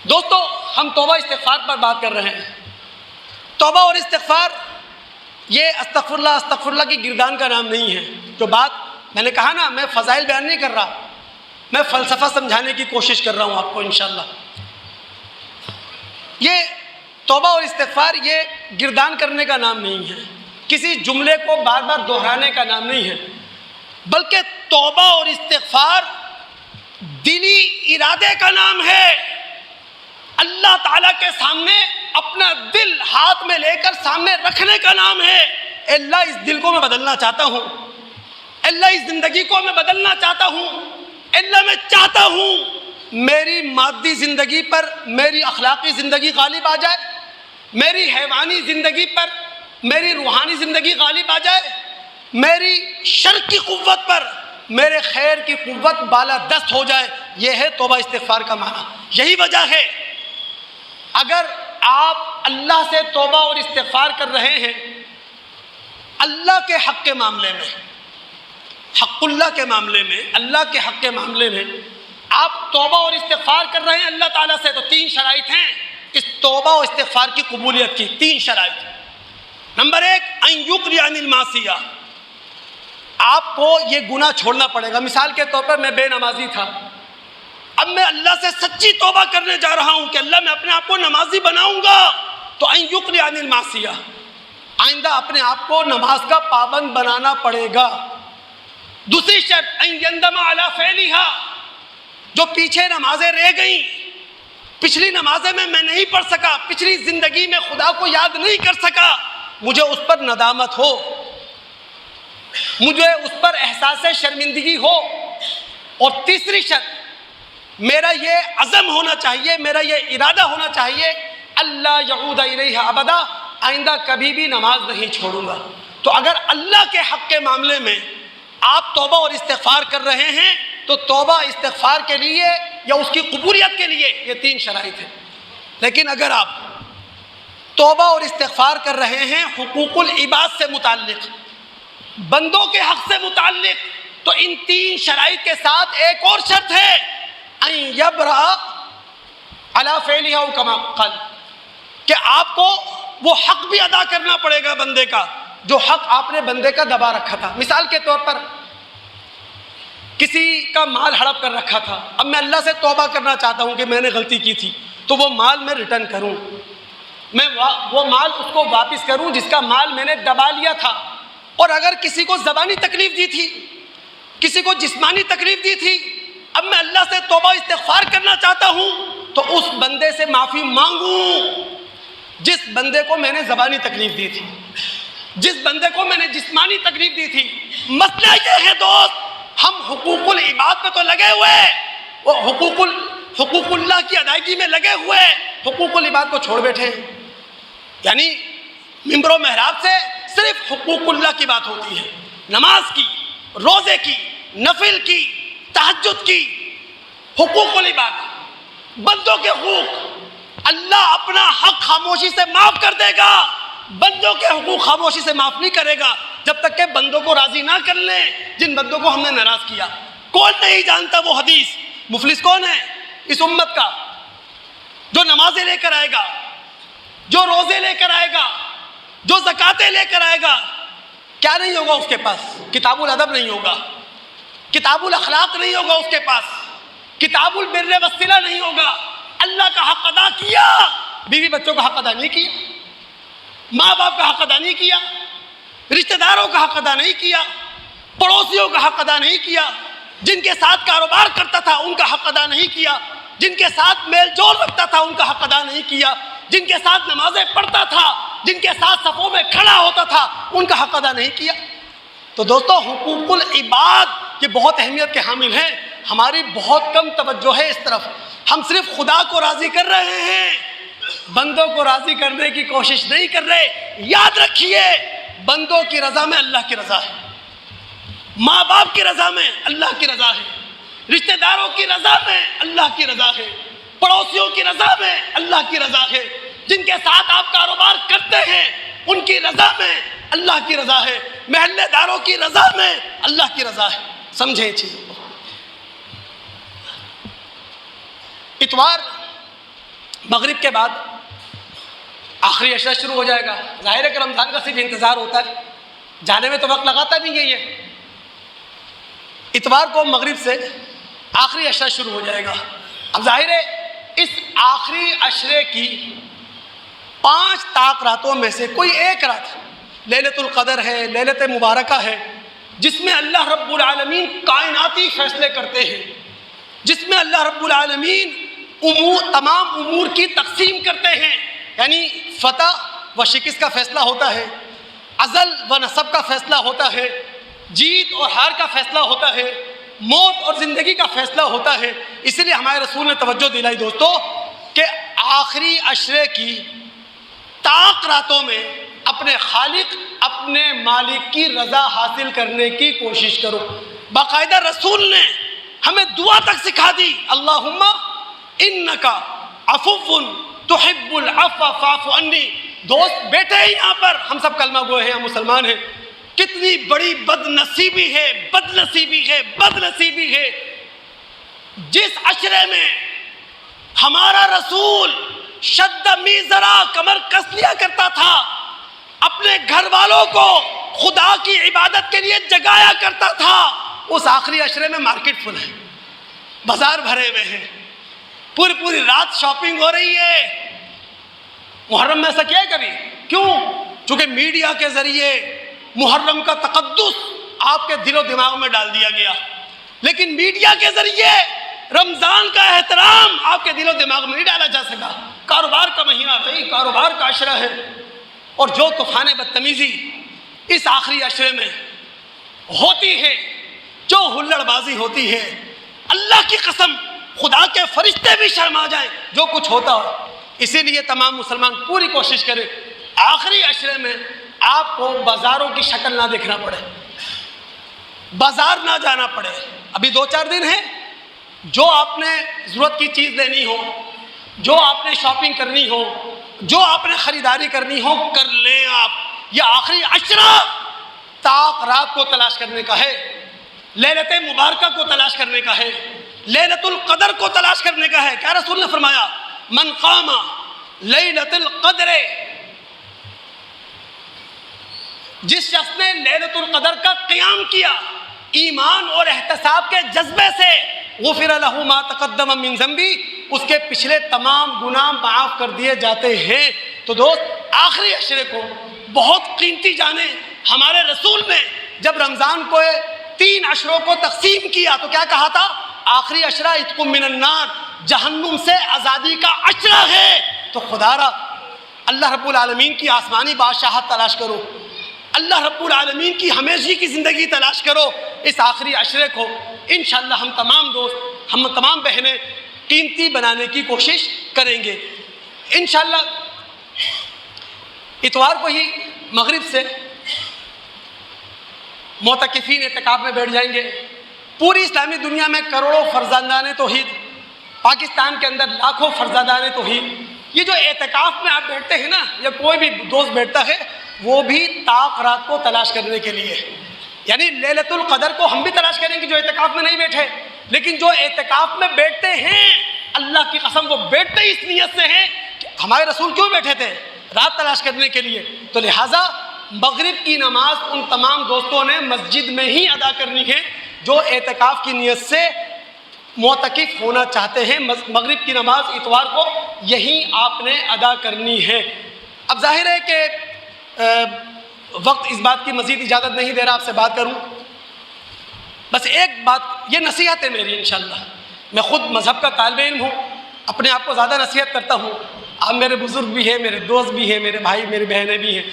دوستو, ہم توبہ استغفار پر بات کر رہے ہیں. توبہ اور استغفار یہ استغفر اللہ کی گردان کا نام نہیں ہے. جو بات میں نے کہا نا, میں فضائل بیان نہیں کر رہا, میں فلسفہ سمجھانے کی کوشش کر رہا ہوں آپ کو انشاءاللہ. یہ توبہ اور استغفار یہ گردان کرنے کا نام نہیں ہے, کسی جملے کو بار بار دہرانے کا نام نہیں ہے, بلکہ توبہ اور استغفار دلی ارادے کا نام ہے. اللہ تعالیٰ کے سامنے اپنا دل ہاتھ میں لے کر سامنے رکھنے کا نام ہے. اللہ اس دل کو میں بدلنا چاہتا ہوں, اللہ اس زندگی کو میں بدلنا چاہتا ہوں, اللہ میں چاہتا ہوں میری مادی زندگی پر میری اخلاقی زندگی غالب آ جائے, میری حیوانی زندگی پر میری روحانی زندگی غالب آ جائے, میری شر کی قوت پر میرے خیر کی قوت بالادست ہو جائے. یہ ہے توبہ استغفار کا معنی. یہی وجہ ہے اگر آپ اللہ سے توبہ اور استغفار کر رہے ہیں اللہ کے حق کے معاملے میں, حق اللہ کے معاملے میں, اللہ کے حق کے معاملے میں آپ توبہ اور استغفار کر رہے ہیں اللہ تعالیٰ سے, تو 3 شرائط ہیں اس توبہ اور استغفار کی قبولیت کی. 3 شرائط. نمبر 1, ان یقلع عن المعصیہ, آپ کو یہ گناہ چھوڑنا پڑے گا. مثال کے طور پر میں بے نمازی تھا, اب میں اللہ سے سچی توبہ کرنے جا رہا ہوں کہ اللہ میں اپنے آپ کو نمازی بناؤں گا, تو ان یقلع عن المعصیہ, آئندہ اپنے آپ کو نماز کا پابند بنانا پڑے گا. دوسری شرط, ان یندم علی فعلھا, جو پیچھے نمازیں رہ گئیں, پچھلی نمازیں میں نہیں پڑھ سکا, پچھلی زندگی میں خدا کو یاد نہیں کر سکا, مجھے اس پر ندامت ہو, مجھے اس پر احساس شرمندگی ہو. اور تیسری شرط, میرا یہ عزم ہونا چاہیے, میرا یہ ارادہ ہونا چاہیے, اللہ یعود الیہ ابدا, آئندہ کبھی بھی نماز نہیں چھوڑوں گا. تو اگر اللہ کے حق کے معاملے میں آپ توبہ اور استغفار کر رہے ہیں تو توبہ استغفار کے لیے یا اس کی قبولیت کے لیے یہ 3 شرائط ہیں. لیکن اگر آپ توبہ اور استغفار کر رہے ہیں حقوق العباد سے متعلق, بندوں کے حق سے متعلق, تو ان 3 شرائط کے ساتھ ایک اور شرط ہے, ان یبرأ علی فعلھا کما قال, کہ آپ کو وہ حق بھی ادا کرنا پڑے گا بندے کا جو حق آپ نے بندے کا دبا رکھا تھا. مثال کے طور پر کسی کا مال ہڑپ کر رکھا تھا, اب میں اللہ سے توبہ کرنا چاہتا ہوں کہ میں نے غلطی کی تھی, تو وہ مال میں ریٹرن کروں, میں وہ مال اس کو واپس کروں جس کا مال میں نے دبا لیا تھا. اور اگر کسی کو زبانی تکلیف دی تھی, کسی کو جسمانی تکلیف دی تھی, اب میں اللہ سے توبہ استغفار کرنا چاہتا ہوں تو اس بندے سے معافی مانگوں جس بندے کو میں نے زبانی تکلیف دی تھی, جس بندے کو میں نے جسمانی تکلیف دی تھی. مسئلہ یہ ہے دوست, ہم حقوق العباد پہ تو لگے ہوئے, وہ حقوق اللہ کی ادائیگی میں لگے ہوئے, حقوق العباد کو چھوڑ بیٹھے. یعنی ممبر و محراب سے صرف حقوق اللہ کی بات ہوتی ہے, نماز کی, روزے کی, نفل کی, تہجد کی, حقوق العباد، بندوں کے حقوق، اللہ اپنا حق خاموشی سے معاف کر دے گا، بندوں کے حقوق خاموشی سے معاف نہیں کرے گا جب تک کہ بندوں کو راضی نہ کر لیں جن بندوں کو ہم نے ناراض کیا۔ کون نہیں جانتا وہ حدیث؟ مفلس کون ہے اس امت کا؟ جو نمازیں لے کر آئے گا، جو روزے لے کر آئے گا، جو زکاتیں لے کر آئے گا، کیا نہیں ہوگا اس کے پاس؟ کتاب الادب نہیں ہوگا، کتاب الاخلاق نہیں ہوگا اس کے پاس، کتاب البر والصلہ نہیں ہوگا۔ اللہ کا حق ادا کیا، بیوی بچوں کا حق ادا نہیں کیا، ماں باپ کا حق ادا نہیں کیا، رشتہ داروں کا حق ادا نہیں کیا، پڑوسیوں کا حق ادا نہیں کیا، جن کے ساتھ کاروبار کرتا تھا ان کا حق ادا نہیں کیا، جن کے ساتھ میل جول رکھتا تھا ان کا حق ادا نہیں کیا، جن کے ساتھ نمازیں پڑھتا تھا، جن کے ساتھ صفوں میں کھڑا ہوتا تھا ان کا حق ادا نہیں کیا۔ تو دوستو، حقوق العباد یہ بہت اہمیت کے حامل ہیں، ہماری بہت کم توجہ ہے اس طرف۔ ہم صرف خدا کو راضی کر رہے ہیں، بندوں کو راضی کرنے کی کوشش نہیں کر رہے۔ یاد رکھیے، بندوں کی رضا میں اللہ کی رضا ہے، ماں باپ کی رضا میں اللہ کی رضا ہے، رشتہ داروں کی رضا میں اللہ کی رضا ہے، پڑوسیوں کی رضا میں اللہ کی رضا ہے، جن کے ساتھ آپ کاروبار کرتے ہیں ان کی رضا میں اللہ کی رضا ہے، محلے داروں کی رضا میں اللہ کی رضا ہے۔ سمجھیں اس چیزوں کو۔ اتوار مغرب کے بعد آخری عشرہ شروع ہو جائے گا۔ ظاہر ہے کہ رمضان کا صرف انتظار ہوتا ہے، جانے میں تو وقت لگاتا نہیں ہے یہ۔ اتوار کو مغرب سے آخری عشرہ شروع ہو جائے گا۔ اب ظاہر ہے اس آخری عشرے کی 5 طاق راتوں میں سے کوئی ایک رات لیلۃ القدر ہے، لیلۃ مبارکہ ہے، جس میں اللہ رب العالمین کائناتی فیصلے کرتے ہیں، جس میں اللہ رب العالمین تمام امور کی تقسیم کرتے ہیں، یعنی فتح و شکست کا فیصلہ ہوتا ہے، ازل و نسب کا فیصلہ ہوتا ہے، جیت اور ہار کا فیصلہ ہوتا ہے، موت اور زندگی کا فیصلہ ہوتا ہے۔ اسی لیے ہمارے رسول نے توجہ دلائی دوستو کہ آخری عشرے کی طاق راتوں میں اپنے خالق، اپنے مالک کی رضا حاصل کرنے کی کوشش کرو۔ باقاعدہ رسول نے ہمیں دعا تک سکھا دی، اللہم انکا عفو تحب العفو فاعف عنی۔ دوست بیٹھے ہیں یہاں پر، ہم سب کلمہ گوئے ہیں، ہم مسلمان ہیں۔ کتنی بڑی بد نصیبی ہے، بد نصیبی ہے، بد نصیبی ہے، جس عشرے میں ہمارا رسول شد میزرا کمر کس لیا کرتا تھا، اپنے گھر والوں کو خدا کی عبادت کے لیے جگایا کرتا تھا۔ اس آخری عشرے میں مارکیٹ فل ہے، بازار بھرے ہوئے ہیں، پوری رات شاپنگ ہو رہی ہے۔ محرم میں ایسا کیا ہے کبھی؟ کیوں؟ چونکہ میڈیا کے ذریعے محرم کا تقدس آپ کے دل و دماغ میں ڈال دیا گیا، لیکن میڈیا کے ذریعے رمضان کا احترام آپ کے دل و دماغ میں نہیں ڈالا جا سکا۔ کاروبار کا مہینہ بھائی، کاروبار کا عشرہ ہے، اور جو طوفان بدتمیزی اس آخری عشرے میں ہوتی ہے، جو ہلڑ بازی ہوتی ہے، اللہ کی قسم خدا کے فرشتے بھی شرما جائیں جو کچھ ہوتا ہو۔ اسی لیے تمام مسلمان پوری کوشش کریں آخری عشرے میں آپ کو بازاروں کی شکل نہ دیکھنا پڑے، بازار نہ جانا پڑے۔ ابھی 2-4 دن ہیں، جو آپ نے ضرورت کی چیز لینی ہو، جو آپ نے شاپنگ کرنی ہو، جو آپ نے خریداری کرنی ہو، کر لیں آپ۔ یہ آخری عشرہ طاق رات کو تلاش کرنے کا ہے، لیلۃ مبارکہ کو تلاش کرنے کا ہے، لیلۃ القدر کو تلاش کرنے کا ہے۔ کیا رسول نے فرمایا؟ من قام لیلۃ القدر، جس شخص نے لیلۃ القدر کا قیام کیا ایمان اور احتساب کے جذبے سے، غفر لہ ما تقدم من ذنبی، اس کے پچھلے تمام گناہ معاف کر دیے جاتے ہیں۔ تو دوست، آخری عشرے کو بہت قیمتی جانیں۔ ہمارے رسول نے جب رمضان کو 3 عشروں کو تقسیم کیا تو کیا کہا تھا؟ آخری عشرہ عتق من النار، جہنم سے آزادی کا عشرہ ہے۔ تو خدا را اللہ رب العالمین کی آسمانی بادشاہت تلاش کرو، اللہ رب العالمین کی ہمیشہ کی زندگی تلاش کرو۔ اس آخری عشرے کو انشاءاللہ ہم تمام دوست، ہم تمام بہنیں قیمتی بنانے کی کوشش کریں گے انشاءاللہ۔ اتوار کو ہی مغرب سے معتکفین اعتکاف میں بیٹھ جائیں گے۔ پوری اسلامی دنیا میں کروڑوں فرزندان توحید
پاکستان کے اندر لاکھوں فرزادان توحید، یہ جو اعتکاف میں آپ بیٹھتے ہیں نا، یا کوئی بھی دوست بیٹھتا ہے، وہ بھی طاق رات کو تلاش کرنے کے لیے، یعنی لیلۃ القدر کو ہم بھی تلاش کریں گے جو اعتکاف میں نہیں بیٹھے، لیکن جو اعتکاف میں بیٹھتے ہیں اللہ کی قسم وہ بیٹھتے اس نیت سے ہیں کہ ہمارے رسول کیوں بیٹھے تھے؟ رات تلاش کرنے کے لیے۔ تو لہٰذا مغرب کی نماز ان تمام دوستوں نے مسجد میں ہی ادا کرنی ہے جو اعتکاف کی نیت سے معتکف ہونا چاہتے ہیں۔ مغرب کی نماز اتوار کو یہی آپ نے ادا کرنی ہے۔ اب ظاہر ہے کہ وقت اس بات کی مزید اجازت نہیں دے رہا آپ سے بات کروں، بس ایک بات، یہ نصیحت ہے میری انشاءاللہ، میں خود مذہب کا طالب علم ہوں، اپنے آپ کو زیادہ نصیحت کرتا ہوں، آپ میرے بزرگ بھی ہیں، میرے دوست بھی ہیں، میرے بھائی میری بہنیں بھی ہیں،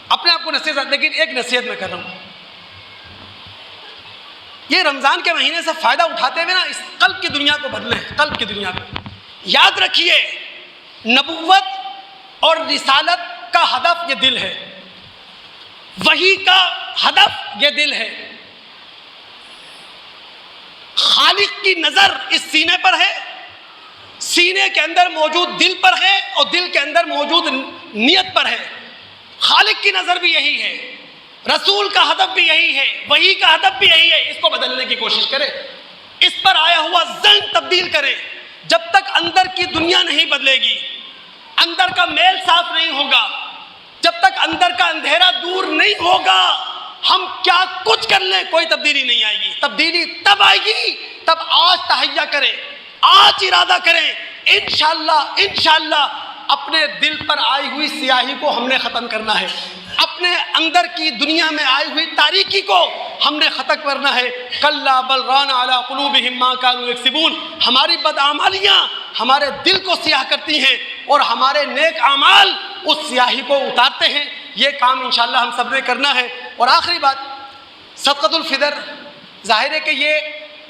اپنے آپ کو نصیحت، لیکن ایک نصیحت میں کر رہا ہوں، یہ رمضان کے مہینے سے فائدہ اٹھاتے ہوئے نا اس قلب کی دنیا کو بدلیں، قلب کی دنیا کو یاد رکھیے، نبوت اور رسالت کا ہدف یہ دل ہے، وحی کا ہدف یہ دل ہے، خالق کی نظر اس سینے پر ہے، سینے کے اندر موجود دل پر ہے، اور دل کے اندر موجود نیت پر ہے، خالق کی نظر بھی یہی ہے، رسول کا ہدف بھی یہی ہے، وحی کا ہدف بھی یہی ہے۔ اس کو بدلنے کی کوشش کرے، اس پر آیا ہوا ذہن تبدیل کرے۔ جب تک اندر کی دنیا نہیں بدلے گی، اندر کا میل صاف نہیں ہوگا، جب تک اندر کا اندھیرا دور نہیں ہوگا، ہم کیا کچھ کر لیں کوئی تبدیلی نہیں آئے گی۔ تبدیلی تب آئے گی تب آج تہیہ کریں، آج ارادہ کریں، انشاءاللہ اپنے دل پر آئی ہوئی سیاہی کو ہم نے ختم کرنا ہے، اپنے اندر کی دنیا میں آئی ہوئی تاریکی کو ہم نے ختم کرنا ہے۔ کلا بل ران علی قلوبہم ما کانوا یکسبون، ہماری بدعمالیاں ہمارے دل کو سیاہ کرتی ہیں اور ہمارے نیک اعمال اس سیاہی کو اتارتے ہیں۔ یہ کام انشاءاللہ ہم سب نے کرنا ہے۔ اور آخری بات، صدقۃ الفطر، ظاہر ہے کہ یہ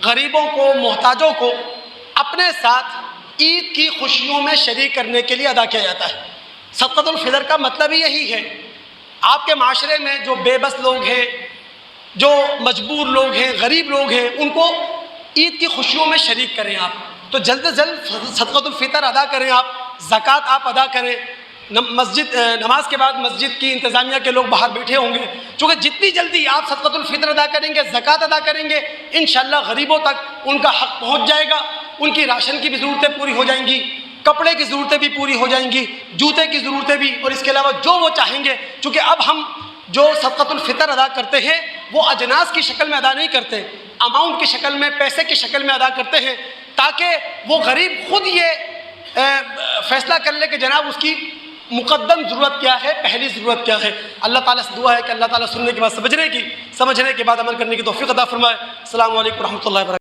غریبوں کو، محتاجوں کو اپنے ساتھ عید کی خوشیوں میں شریک کرنے کے لیے ادا کیا جاتا ہے۔ صدقۃ الفطر کا مطلب ہی یہی ہے، آپ کے معاشرے میں جو بے بس لوگ ہیں، جو مجبور لوگ ہیں، غریب لوگ ہیں، ان کو عید کی خوشیوں میں شریک کریں آپ۔ تو جلد از جلد صدقۃ الفطر ادا کریں آپ، زکوٰۃ آپ ادا کریں۔ نماز کے بعد مسجد کی انتظامیہ کے لوگ باہر بیٹھے ہوں گے، چونکہ جتنی جلدی آپ صدقۃ الفطر ادا کریں گے، زکوٰۃ ادا کریں گے، انشاءاللہ غریبوں تک ان کا حق پہنچ جائے گا، ان کی راشن کی بھی ضرورتیں پوری ہو جائیں گی، کپڑے کی ضرورتیں بھی پوری ہو جائیں گی، جوتے کی ضرورتیں بھی، اور اس کے علاوہ جو وہ چاہیں گے، چونکہ اب ہم جو صدقۃ الفطر ادا کرتے ہیں وہ اجناس کی شکل میں ادا نہیں کرتے، اماؤنٹ کی شکل میں، پیسے کی شکل میں ادا کرتے ہیں، تاکہ وہ غریب خود یہ فیصلہ کر لے کہ جناب اس کی مقدم ضرورت کیا ہے، پہلی ضرورت کیا ہے۔ اللہ تعالیٰ سے دعا ہے کہ اللہ تعالیٰ سننے کے بعد سمجھنے کے بعد عمل کرنے کی توفیق عطا فرمائے۔ السلام علیکم ورحمۃ اللہ وبرکاتہ۔